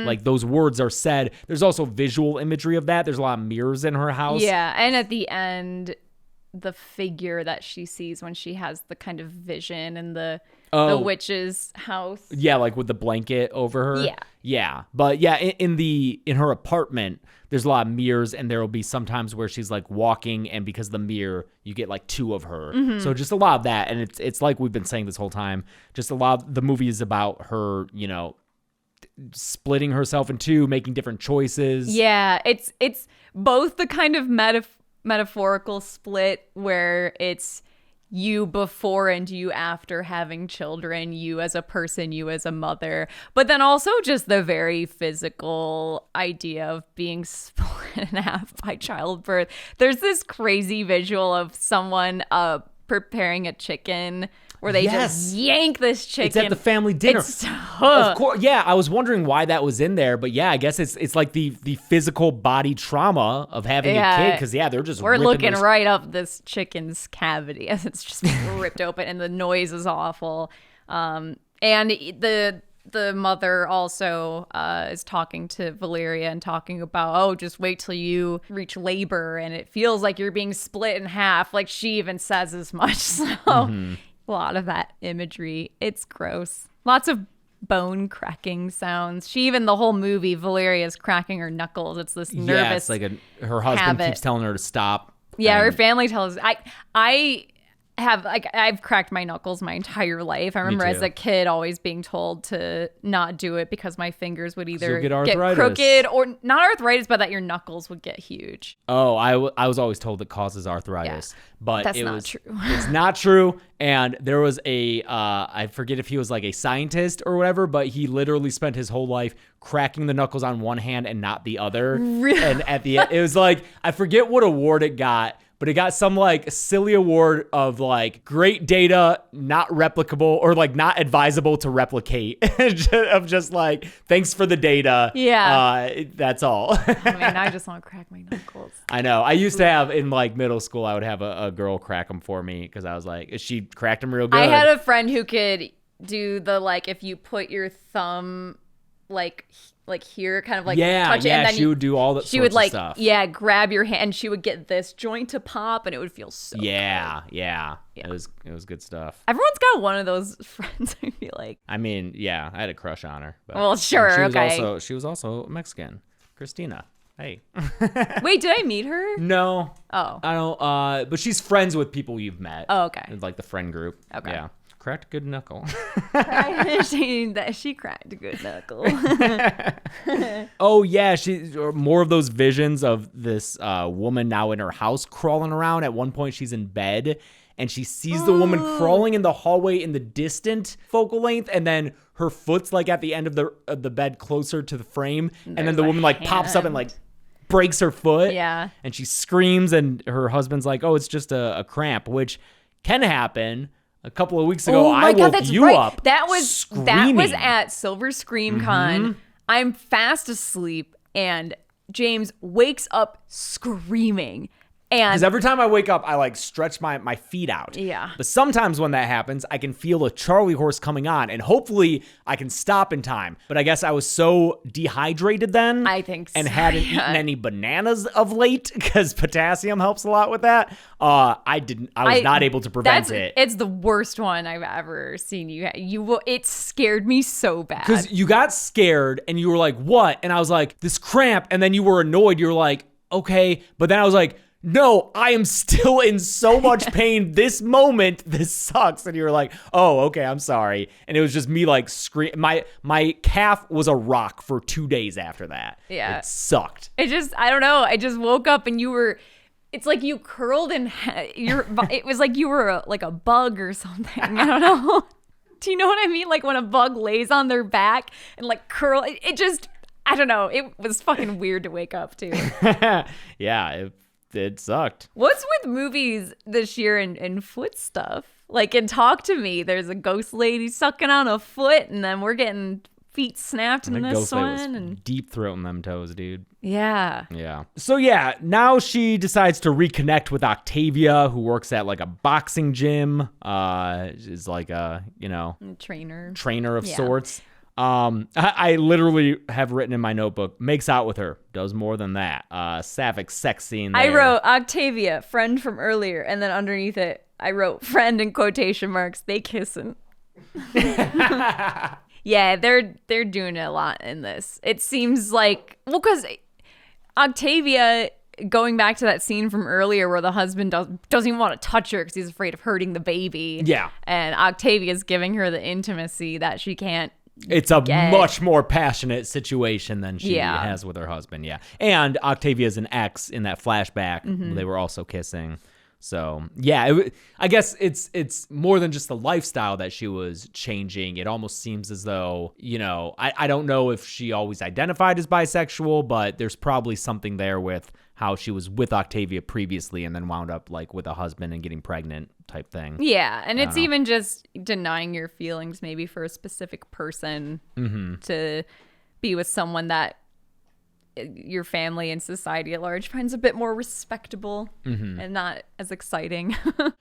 Like those words are said. There's also visual imagery of that. There's a lot of mirrors in her house. Yeah, and at the end, the figure that she sees when she has the kind of vision in the witch's house. Yeah, like with the blanket over her. Yeah. Yeah. But yeah, in her apartment, there's a lot of mirrors, and there will be sometimes where she's like walking, and because of the mirror, you get like two of her. So just a lot of that. And it's like we've been saying this whole time, just a lot of the movie is about her, you know, splitting herself in two, making different choices. Yeah, it's both the kind of metaphorical split where it's you before and you after having children, you as a person, you as a mother, but then also just the very physical idea of being split in half by childbirth. There's this crazy visual of someone preparing a chicken where they just yank this chicken. It's at the family dinner. Of course, yeah. I was wondering why that was in there, but yeah, I guess it's like the physical body trauma of having a kid, because they're just we're looking right up this chicken's cavity as it's just ripped open, and the noise is awful. And the mother also is talking to Valeria and talking about, oh, just wait till you reach labor and it feels like you're being split in half. Like she even says as much. So. A lot of that imagery. It's gross. Lots of bone cracking sounds. She even the whole movie, Valeria's cracking her knuckles. It's this nervous. Yeah, it's like her husband keeps telling her to stop. Yeah, her family tells. I've cracked my knuckles my entire life. I remember as a kid always being told to not do it because my fingers would either get crooked or not arthritis, but that your knuckles would get huge. Oh, I was always told it causes arthritis, but that's not true. It's not true. And there was I forget if he was like a scientist or whatever, but he literally spent his whole life cracking the knuckles on one hand and not the other. Really? And at the end, it was like, I forget what award it got, but it got some like silly award of like great data, not replicable, or like not advisable to replicate. Of just like, thanks for the data. Yeah. That's all. I mean, I just want to crack my knuckles. I know. I used to have in like middle school, I would have a girl crack them for me because I was like, she cracked them real good. I had a friend who could do the like, if you put your thumb like here, kind of like touch it, and then she would do all that. She would like stuff. Grab your hand, and she would get this joint to pop, and it would feel so. Yeah. It was good stuff. Everyone's got one of those friends. I feel like. I mean, yeah, I had a crush on her. But, well, sure, she was also Mexican, Christina. Hey. Wait, did I meet her? No. Oh. I don't. But she's friends with people you've met. Oh, okay. It's like the friend group. Okay. Yeah. Cracked a good knuckle. she cracked a good knuckle. Oh yeah, she more of those visions of this woman now in her house crawling around. At one point, she's in bed and she sees the woman crawling in the hallway in the distant focal length, and then her foot's like at the end of the bed, closer to the frame, and then the woman like pops up and like breaks her foot. Yeah, and she screams, and her husband's like, "Oh, it's just a cramp," which can happen. A couple of weeks ago, I woke you up. That was screaming. at Silver Scream Con. I'm fast asleep, and James wakes up screaming. Because every time I wake up, I like stretch my feet out. Yeah. But sometimes when that happens, I can feel a Charlie horse coming on, and hopefully I can stop in time. But I guess I was so dehydrated then. I think so. And hadn't eaten any bananas of late, because potassium helps a lot with that. I was not able to prevent it. It's the worst one I've ever seen it scared me so bad. Because you got scared and you were like, what? And I was like, this cramp. And then you were annoyed. You were like, okay. But then I was like, no, I am still in so much pain. This moment, this sucks. And you were like, oh, okay, I'm sorry. And it was just me like scream. My calf was a rock for 2 days after that. Yeah. It sucked. I don't know. I just woke up and it's like you curled and it was like you were like a bug or something. I don't know. Do you know what I mean? Like when a bug lays on their back and like curl, it just, I don't know. It was fucking weird to wake up to. Yeah, it sucked. What's with movies this year and foot stuff? Like in Talk to Me, there's a ghost lady sucking on a foot, and then we're getting feet snapped in I think this Ghostface was one. And deep throating them toes, dude. yeah. Yeah. So yeah, now she decides to reconnect with Octavia, who works at like a boxing gym. Is like a, trainer of Yeah. sorts. I literally have written in my notebook, makes out with her, does more than that. Sapphic sex scene there. I wrote Octavia, friend from earlier, and then underneath it, I wrote friend in quotation marks. They kissing. Yeah, they're doing a lot in this. It seems like, well, because Octavia, going back to that scene from earlier where the husband doesn't even want to touch her because he's afraid of hurting the baby. Yeah. And Octavia's giving her the intimacy that she can't. It's a get. much more passionate situation than she Yeah. has with her husband, yeah. And Octavia's an ex in that flashback. Mm-hmm. They were also kissing. So, yeah, I guess it's more than just the lifestyle that she was changing. It almost seems as though, I don't know if she always identified as bisexual, but there's probably something there with how she was with Octavia previously and then wound up like with a husband and getting pregnant type thing. Yeah, and it's even just denying your feelings maybe for a specific person to be with someone that your family and society at large finds a bit more respectable and not as exciting.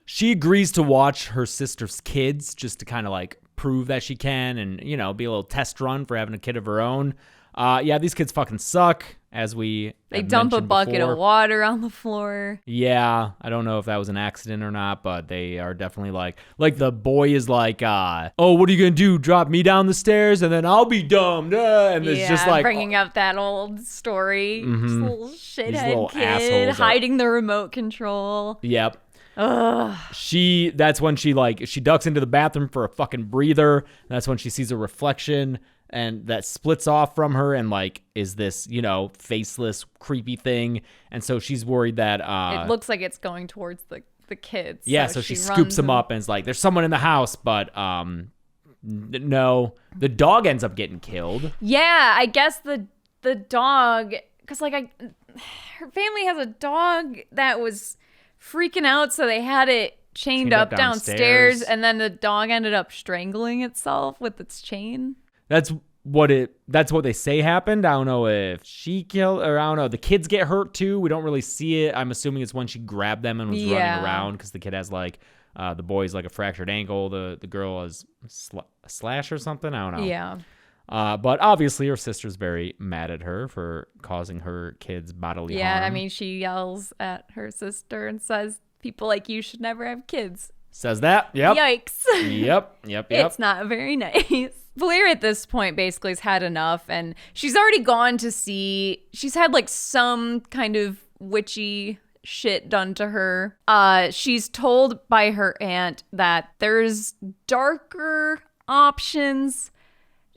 She agrees to watch her sister's kids just to kind of like prove that she can and, be a little test run for having a kid of her own. Yeah, these kids fucking suck, as we They have dump a mentioned bucket before. of water on the floor. Yeah, I don't know if that was an accident or not, but they are definitely like the boy is like, oh, what are you going to do? Drop me down the stairs and then I'll be dumb. And it's just like, bringing up that old story. Just a little shithead little kid assholes are- hiding the remote control. Yep. That's when she ducks into the bathroom for a fucking breather. And that's when she sees a reflection and that splits off from her and like is this, faceless, creepy thing. And so she's worried that It looks like it's going towards the kids. yeah, so she runs scoops them and- up and is like, there's someone in the house, but no, the dog ends up getting killed. Yeah, I guess the dog, because her family has a dog that was freaking out, so they had it chained up downstairs, and then the dog ended up strangling itself with its chain. That's what they say happened. I don't know if she killed, or I don't know. The kids get hurt too. We don't really see it. I'm assuming it's when she grabbed them and was running around because the kid has the boy's like a fractured ankle. The girl has a slash or something. I don't know. Yeah. But obviously her sister's very mad at her for causing her kids bodily harm. Yeah, I mean, she yells at her sister and says, people like you should never have kids. Says that. Yep. Yikes. Yep. It's not very nice. Valeria at this point basically has had enough, and she's already gone to see, she's had some kind of witchy shit done to her. She's told by her aunt that there's darker options.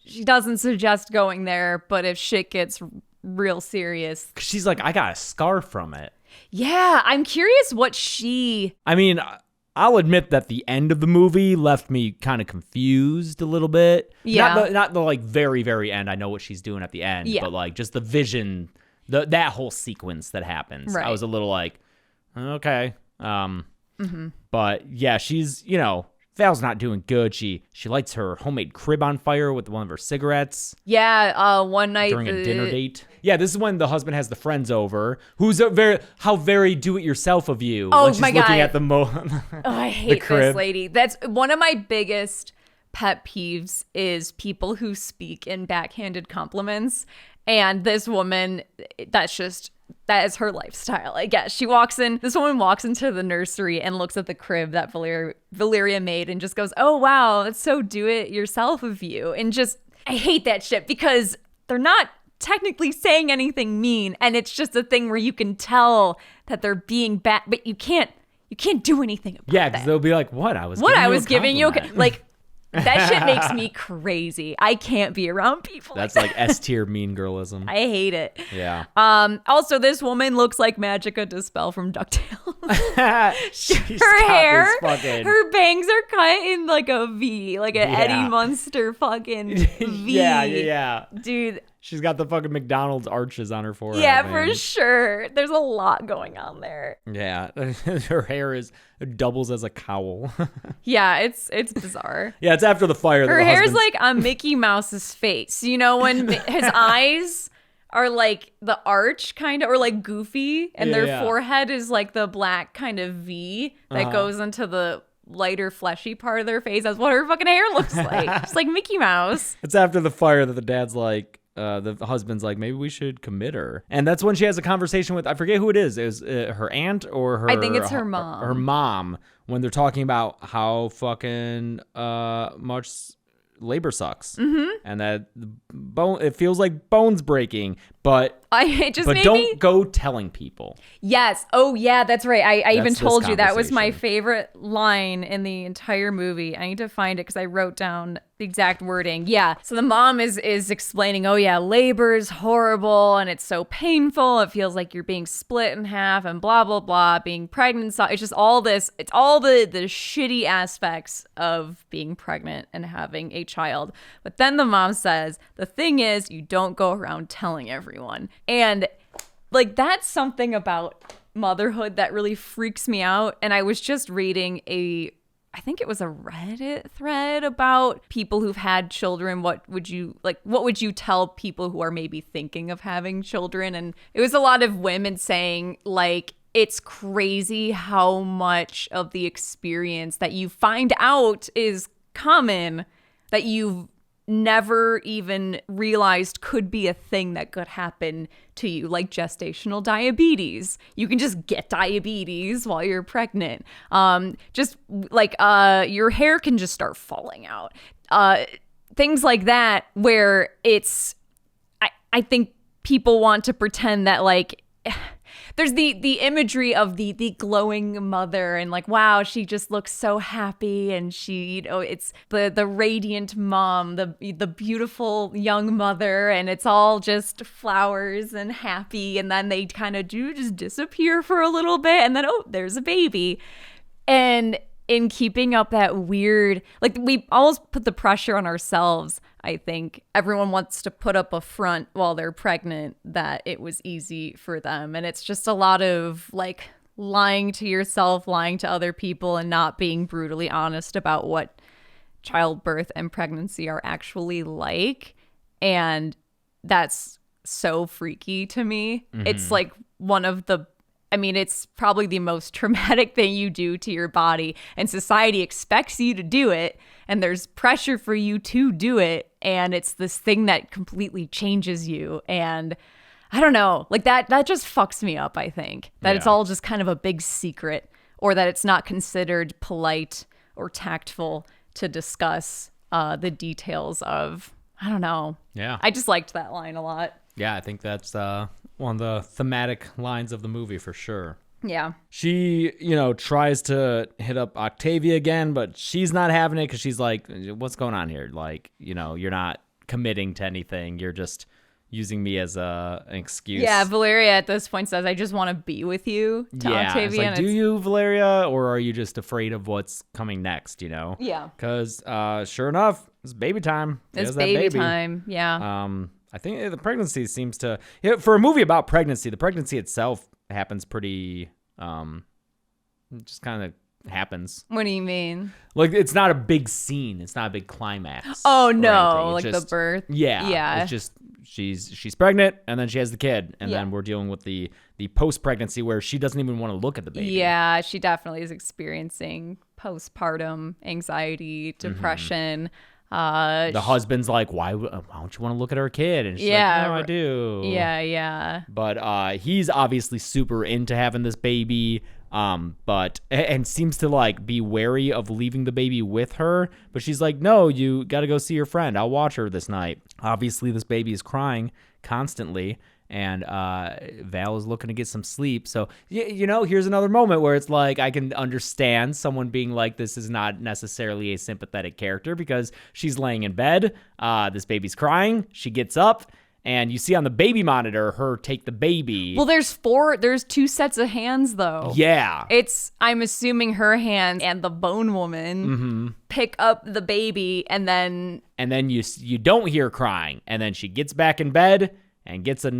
She doesn't suggest going there, but if shit gets real serious. She's like, I got a scar from it. Yeah, I'm curious what I mean, I'll admit that the end of the movie left me kind of confused a little bit. Yeah. Not the very, very end. I know what she's doing at the end, Yeah. but just the vision, that whole sequence that happens. Right. I was a little like, okay. But yeah, she's, Val's not doing good. She lights her homemade crib on fire with one of her cigarettes. Yeah, one night During a dinner date. Yeah, this is when the husband has the friends over, who's how very do-it-yourself of you. Oh, when she's my looking God. at the I hate crib. this lady. That's one of my biggest pet peeves is people who speak in backhanded compliments. And this woman, that is her lifestyle, I guess. This woman walks into the nursery and looks at the crib that Valeria made and just goes, oh, wow, that's so do-it-yourself of you. And I hate that shit because they're not technically saying anything mean, and it's just a thing where you can tell that they're being bad, but you can't do anything about Yeah, because that. they'll be like, what? I was Giving you a compliment." that shit makes me crazy. I can't be around people. That's like like S-tier mean girlism. I hate it. Yeah. Also, this woman looks like Magica Dispel from DuckTales. She's Her got hair, this fucking- her bangs are cut in like a V, like an Yeah. Eddie Munster fucking V. Yeah. Dude, She's got the fucking McDonald's arches on her forehead. Yeah, man. for sure. There's a lot going on there. Yeah, her hair doubles as a cowl. Yeah, it's bizarre. Yeah, it's after the fire. Her that the hair's husband's- like on Mickey Mouse's face. You know, when his eyes are like the arch kind of, or like goofy, and Yeah, their yeah. forehead is like the black kind of V that goes into the lighter fleshy part of their face. That's what her fucking hair looks like. It's like Mickey Mouse. It's after the fire that the dad's like, the husband's like, maybe we should commit her. And that's when she has a conversation with, I forget who it is. It was her aunt or her. I think it's her mom. Her mom, when they're talking about how fucking much labor sucks. Mm-hmm. And that it feels like bones breaking, but It just but made don't me. go telling people. Yes. Oh, yeah, that's right. I even That's this told you that was my conversation. favorite line in the entire movie. I need to find it because I wrote down the exact wording. Yeah. So the mom is explaining, oh, yeah, labor is horrible and it's so painful. It feels like you're being split in half and blah, blah, blah. Being pregnant. So it's just all this. It's all the shitty aspects of being pregnant and having a child. But then the mom says, the thing is, you don't go around telling everyone. And like, that's something about motherhood that really freaks me out. And I was just reading I think it was a Reddit thread about people who've had children. What would you tell people who are maybe thinking of having children? And it was a lot of women saying, like, it's crazy how much of the experience that you find out is common that you've never even realized could be a thing that could happen to you, like gestational diabetes. You can just get diabetes while you're pregnant. Just like your hair can just start falling out. Things like that, where it's, I think people want to pretend that, like, there's the imagery of the glowing mother and like, wow, she just looks so happy, and she, you know, it's the radiant mom, the beautiful young mother, and it's all just flowers and happy, and then they kind of do just disappear for a little bit, and then oh, there's a baby. And in keeping up that weird, like, we always put the pressure on ourselves. I think everyone wants to put up a front while they're pregnant that it was easy for them. And it's just a lot of like lying to yourself, lying to other people, and not being brutally honest about what childbirth and pregnancy are actually like. And that's so freaky to me. Mm-hmm. It's like it's probably the most traumatic thing you do to your body, and society expects you to do it, and there's pressure for you to do it, and it's this thing that completely changes you. And I don't know, like that just fucks me up. I think that It's all just kind of a big secret, or that it's not considered polite or tactful to discuss the details of, I don't know. Yeah. I just liked that line a lot. Yeah, I think that's one of the thematic lines of the movie for sure. Yeah. She, tries to hit up Octavia again, but she's not having it because she's like, what's going on here? Like, you're not committing to anything. You're just using me as an excuse. Yeah, Valeria at this point says, I just want to be with you to Octavia. It's like, do you, Valeria, or are you just afraid of what's coming next, Yeah. Because sure enough, it's baby time. It's baby time, yeah. I think the pregnancy seems to, for a movie about pregnancy, the pregnancy itself happens pretty, just kind of happens. What do you mean? Like, it's not a big scene. It's not a big climax. Oh, or no, anything. like the birth. Yeah. Yeah. It's just, she's pregnant, and then she has the kid, and then we're dealing with the post-pregnancy where she doesn't even want to look at the baby. Yeah, she definitely is experiencing postpartum anxiety, depression. The husband's like, why don't you want to look at our kid? And she's like, no, I do. Yeah. But he's obviously super into having this baby, and seems to like be wary of leaving the baby with her. But she's like, no, you got to go see your friend. I'll watch her this night. Obviously, this baby is crying constantly. And Val is looking to get some sleep. So, here's another moment where it's like, I can understand someone being like, this is not necessarily a sympathetic character because she's laying in bed. This baby's crying. She gets up And you see on the baby monitor her take the baby. Well, there's 2 sets of hands though. Yeah. I'm assuming her hands and the bone woman pick up the baby, and then you don't hear crying, and then she gets back in bed and gets a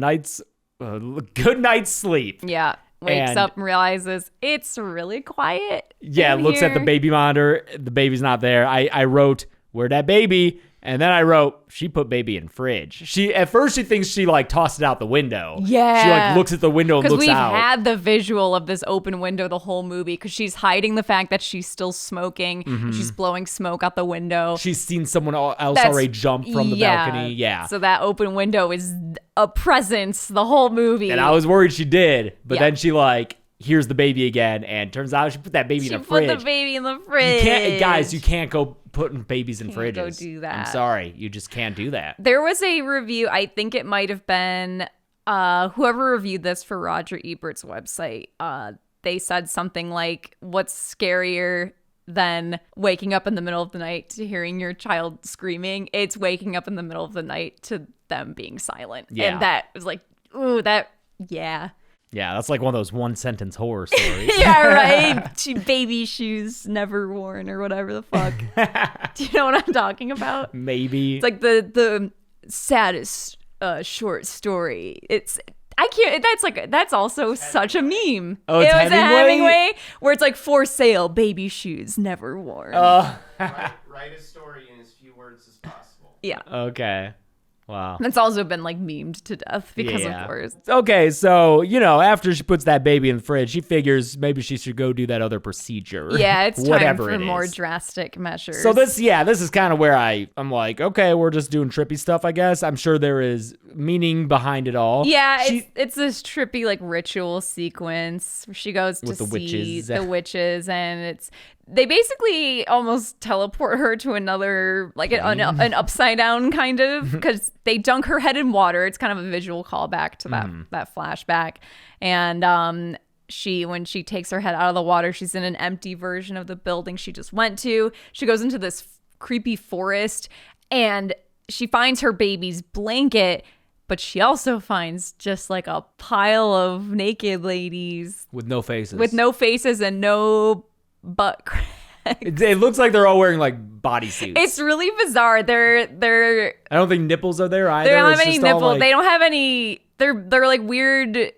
good night's sleep. yeah, wakes And- up and realizes it's really quiet. Yeah, in looks at the here. baby monitor. The baby's not there. I wrote, "Where'd that baby?" And then I wrote, "She put baby in fridge." At first she thinks she like tossed it out the window. Yeah. She like looks at the window and Because looks we've out. had the visual of this open window the whole movie, because she's hiding the fact that she's still smoking. She's blowing smoke out the window. She's seen someone else That's- already jump from the balcony. Yeah. So that open window is a presence the whole movie. And I was worried she did, but Yeah. then she like hears the baby again, and turns out she put that baby she in a put fridge. the baby in the You fridge. can't, guys. You can't go putting babies in Can't fridges. go do that. I'm sorry, you just can't do that. There was a review, I think it might have been whoever reviewed this for Roger Ebert's website. They said something like, what's scarier than waking up in the middle of the night to hearing your child screaming? It's waking up in the middle of the night to them being silent. Yeah. And that was like, ooh, yeah. Yeah, that's like one of those one sentence horror stories. Yeah, right. Baby shoes never worn or whatever the fuck. Do you know what I'm talking about? Maybe. It's like the saddest short story. I can't. That's also such a meme. Oh, it's it was a Hemingway? Hemingway where it's like, for sale, baby shoes never worn. Write a story in as few words as possible. Yeah, Okay. Wow. that's also been like memed to death because Yeah. of course. Okay, so, after she puts that baby in the fridge, she figures maybe she should go do that other procedure. Yeah, it's time Whatever for it more is. drastic measures. So this is kind of where I'm like, okay, we're just doing trippy stuff, I guess. I'm sure there is meaning behind it all. Yeah, it's this trippy like ritual sequence where she goes to With the see witches. the witches, and they basically almost teleport her to another like an upside down kind of, because they dunk her head in water. It's kind of a visual callback to that flashback, and when she takes her head out of the water, she's in an empty version of the building she just went to. She goes into this creepy forest, and she finds her baby's blanket. But she also finds just like a pile of naked ladies With no faces. with no faces and no butt cracks. It looks like they're all wearing like bodysuits. It's really bizarre. They're I don't think nipples are there either. they don't have It's any just all, nipples. like- They don't have any. They're like weird,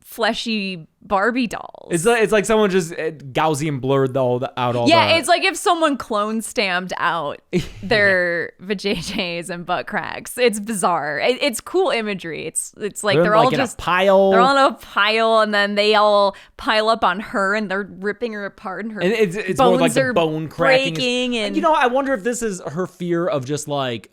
fleshy Barbie dolls. It's like someone just Gaussian blurred out all Yeah, the... it's like if someone clone stamped out their vajayjays and butt cracks. It's bizarre. It's cool imagery. It's like they're all in just a pile. They're all in a pile, and then they all pile up on her, and they're ripping her apart, and her And it's bones more like the are bone cracking. breaking, and I wonder if this is her fear of just like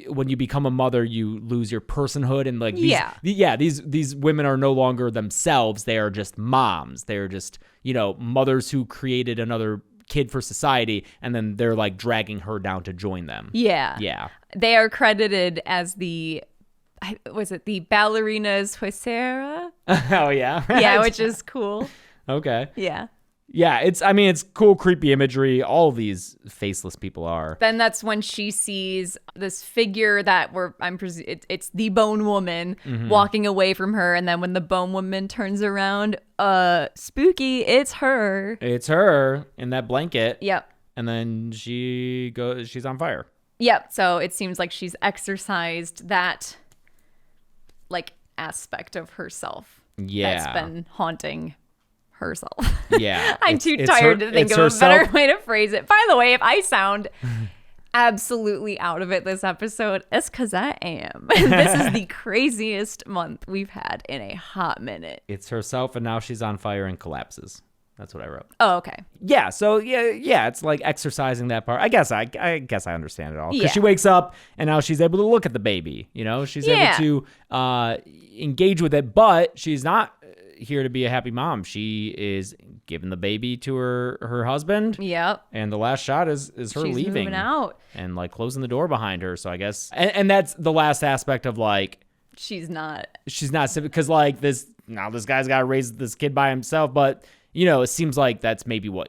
when you become a mother, you lose your personhood, and like these women are no longer themselves. They are just moms. They're just mothers who created another kid for society, and then they're like dragging her down to join them. yeah, they are credited as the ballerinas Huesera? Oh yeah. Yeah, which is cool. Okay. Yeah. Yeah, it's cool, creepy imagery. All of these faceless people are. Then that's when she sees this figure that it's the bone woman walking away from her, and then when the bone woman turns around, spooky, it's her. It's her in that blanket. Yep. And then she's on fire. Yep. So it seems like she's exercised that like aspect of herself. Yeah. That's been haunting herself. Yeah. I'm It's- too it's tired her- to think it's of a herself. better way to phrase it. By the way, if I sound absolutely out of it this episode, it's because I am. This is the craziest month we've had in a hot minute. It's herself, and now she's on fire and collapses. That's what I wrote. Oh, okay. Yeah, so yeah, it's like exercising that part. I guess I understand it all. Because Yeah. she wakes up and now she's able to look at the baby. She's Yeah. able to engage with it, but she's not here to be a happy mom. She is giving the baby to her husband. Yep. And the last shot is her She's leaving moving out. and like closing the door behind her. So I guess, and that's the last aspect of like She's not. because like this guy's got to raise this kid by himself, but it seems like that's maybe what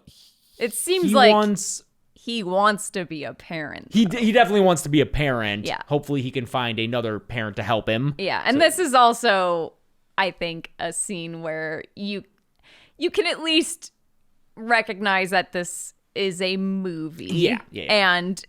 It seems he like wants. he wants to be a parent. He definitely wants to be a parent. Yeah. Hopefully he can find another parent to help him. Yeah, and this is also, I think, a scene where you can at least recognize that this is a movie. Yeah. And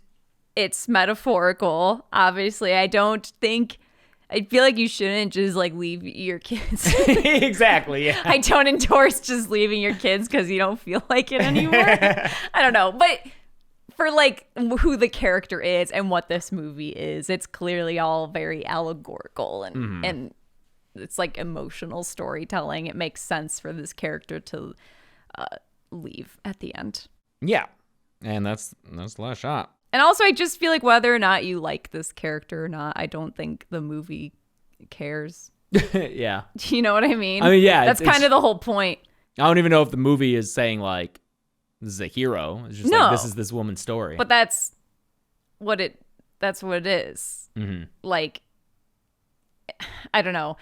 it's metaphorical. Obviously, I feel like you shouldn't just like leave your kids. Exactly. Yeah. I don't endorse just leaving your kids because you don't feel like it anymore. I don't know. But for like who the character is and what this movie is, it's clearly all very allegorical and it's like emotional storytelling. It makes sense for this character to leave at the end. Yeah. And that's the last shot. And also, I just feel like whether or not you like this character or not, I don't think the movie cares. Yeah. You know what I mean? I mean, yeah. That's kind of the whole point. I don't even know if the movie is saying like this is a hero. It's just No. like this is this woman's story. But that's what it is. Mm-hmm. Like, I don't know.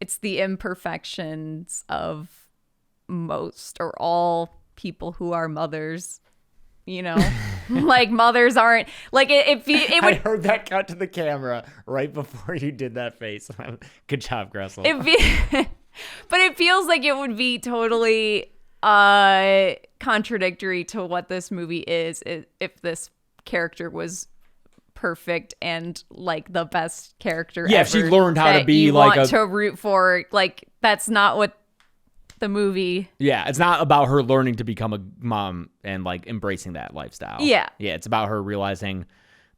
It's the imperfections of most or all people who are mothers. You know, like mothers aren't like it I would. heard that cut to the camera right before you did that face. Good job, Gressel. But it feels like it would be totally contradictory to what this movie is if this character was perfect and like the best character Yeah, ever if she learned how to that be you like want to root for. Like, that's not what the movie. Yeah, it's not about her learning to become a mom and like embracing that lifestyle. Yeah. Yeah, it's about her realizing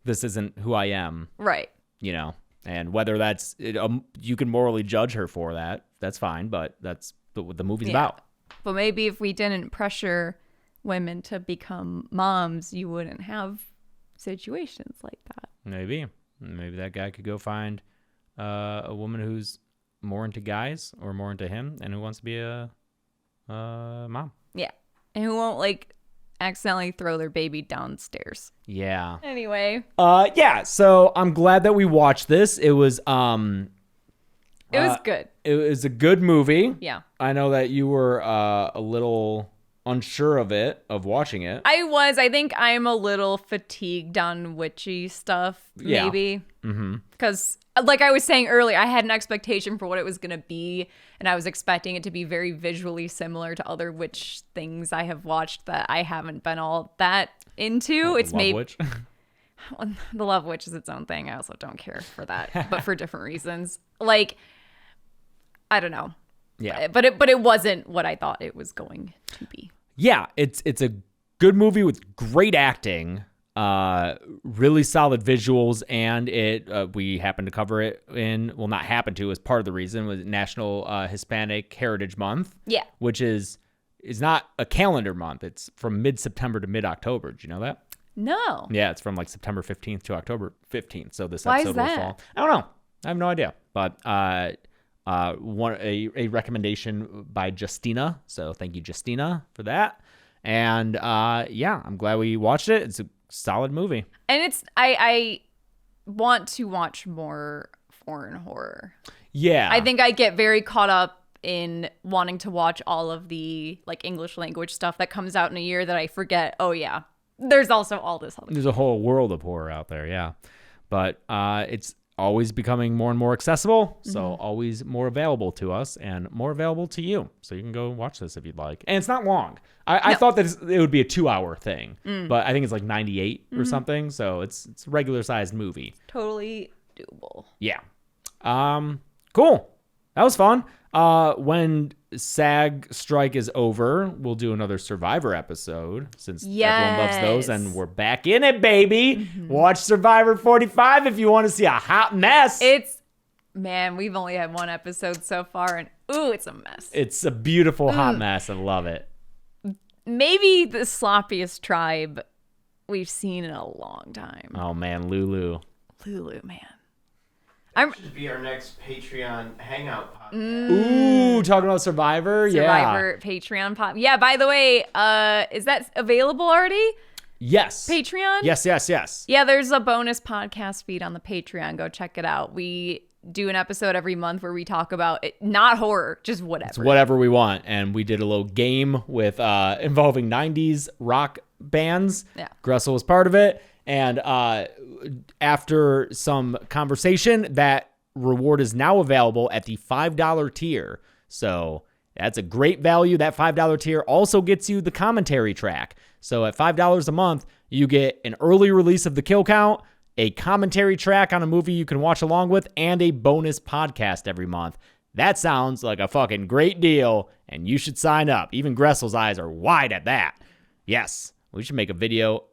this isn't who I am, Right. you know, and whether that's, you can morally judge her for that. That's fine, but that's what the movie's about. But maybe if we didn't pressure women to become moms, you wouldn't have situations like that. Maybe that guy could go find a woman who's more into guys or more into him and who wants to be a mom. Yeah. And who won't like accidentally throw their baby downstairs. Yeah. Anyway. Yeah. So I'm glad that we watched this. It was It was good. It was a good movie. Yeah. I know that you were a little unsure of watching it. I think I'm a little fatigued on witchy stuff, Yeah. maybe. Because, like I was saying earlier, I had an expectation for what it was going to be, and I was expecting it to be very visually similar to other witch things I have watched that I haven't been all that into. It's Love maybe Witch. The Love Witch is its own thing. I also don't care for that, but for different reasons. Like, I don't know. Yeah. But it wasn't what I thought it was going to be. Yeah, it's a good movie with great acting, really solid visuals, and we happened to cover it not happen to, as part of the reason was National Hispanic Heritage Month. Yeah. Which is not a calendar month. It's from mid-September to mid-October. Did you know that? No. Yeah, it's from like September 15th to October 15th. So this Why is episode will that? fall. I don't know. I have no idea. But a recommendation by Justina. So thank you, Justina, for that. And yeah, I'm glad we watched it. It's a solid movie. And I want to watch more foreign horror. Yeah. I think I get very caught up in wanting to watch all of the like English language stuff that comes out in a year that I forget. Oh yeah, there's also all this other. There's a whole world of horror out there. Yeah. But it's always becoming more and more accessible. So always more available to us and more available to you. So you can go watch this if you'd like. And it's not long. I thought that it would be a 2-hour thing, but I think it's like 98 or something. So it's a regular sized movie. Totally doable. Yeah. Cool. That was fun. When SAG strike is over, we'll do another Survivor episode since everyone loves those, and we're back in it, baby. Watch Survivor 45 if you want to see a hot mess. Man, we've only had one episode so far, and ooh, it's a mess. It's a beautiful hot mess. I love it. Maybe the sloppiest tribe we've seen in a long time. Oh man, Lulu. Lulu, man. Should be our next Patreon hangout podcast. Ooh, talking about Survivor? Survivor Patreon pop. Yeah, by the way, is that available already? Yes. Patreon? Yes. Yeah, there's a bonus podcast feed on the Patreon. Go check it out. We do an episode every month where we talk about it, not horror, just whatever. It's whatever we want. And we did a little game with involving 90s rock bands. Yeah. Gressel was part of it. And after some conversation, that reward is now available at the $5 tier. So that's a great value. That $5 tier also gets you the commentary track. So at $5 a month, you get an early release of the kill count, a commentary track on a movie you can watch along with, and a bonus podcast every month. That sounds like a fucking great deal, and you should sign up. Even Gressel's eyes are wide at that. Yes, we should make a video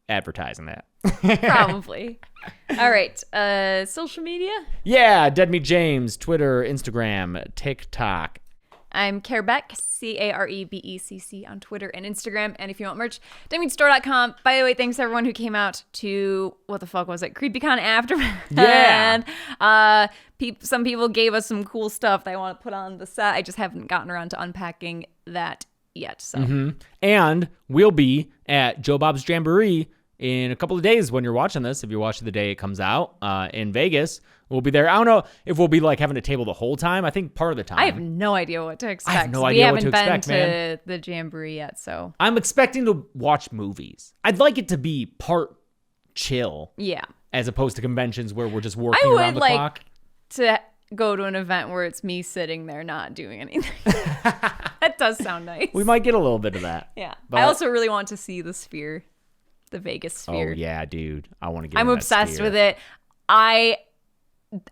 advertising that. Probably. All right. Social media? Yeah, Dead Meat James, Twitter, Instagram, TikTok. I'm Carebeck, Carebecc on Twitter and Instagram. And if you want merch, deadmeatstore.com. By the way, thanks to everyone who came out to, what the fuck was it? CreepyCon Aftermath. Yeah. Some people gave us some cool stuff that I want to put on the set. I just haven't gotten around to unpacking that yet. So. And we'll be at Joe Bob's Jamboree in a couple of days when you're watching this. If you're watching the day it comes out in Vegas, we'll be there. I don't know if we'll be like having a table the whole time. I think part of the time. I have no idea what to expect. I have no idea what to expect, We haven't man. been to the Jamboree yet, so. I'm expecting to watch movies. I'd like it to be part chill Yeah. as opposed to conventions where we're just working I around would the like clock. to go to an event where it's me sitting there not doing anything. That does sound nice. We might get a little bit of that. Yeah. But- I also really want to see the Sphere, the Vegas Sphere. Oh yeah, dude. I want to get I'm in that obsessed sphere. with it. I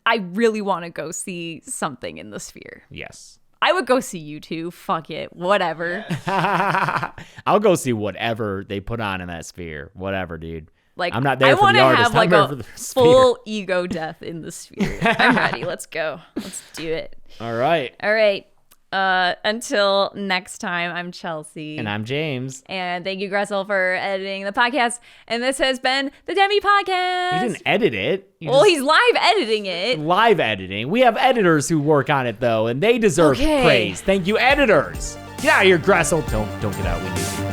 really want to go see something in the Sphere. Yes. I would go see you two. Fuck it. Whatever. I'll go see whatever they put on in that sphere. Whatever, dude. Like, I'm not there I for want the to artist. have I'm like there a for the sphere. full ego death in the Sphere. I'm ready. Let's go. Let's do it. All right. All right. Until next time, I'm Chelsea. And I'm James. And thank you, Gressel, for editing the podcast. And this has been the Demi Podcast. He didn't edit it. Well, he's live editing it. live editing. We have editors who work on it though, and they deserve Okay. praise. Thank you, editors. Get out of here, Gressel. Don't get out. We need you.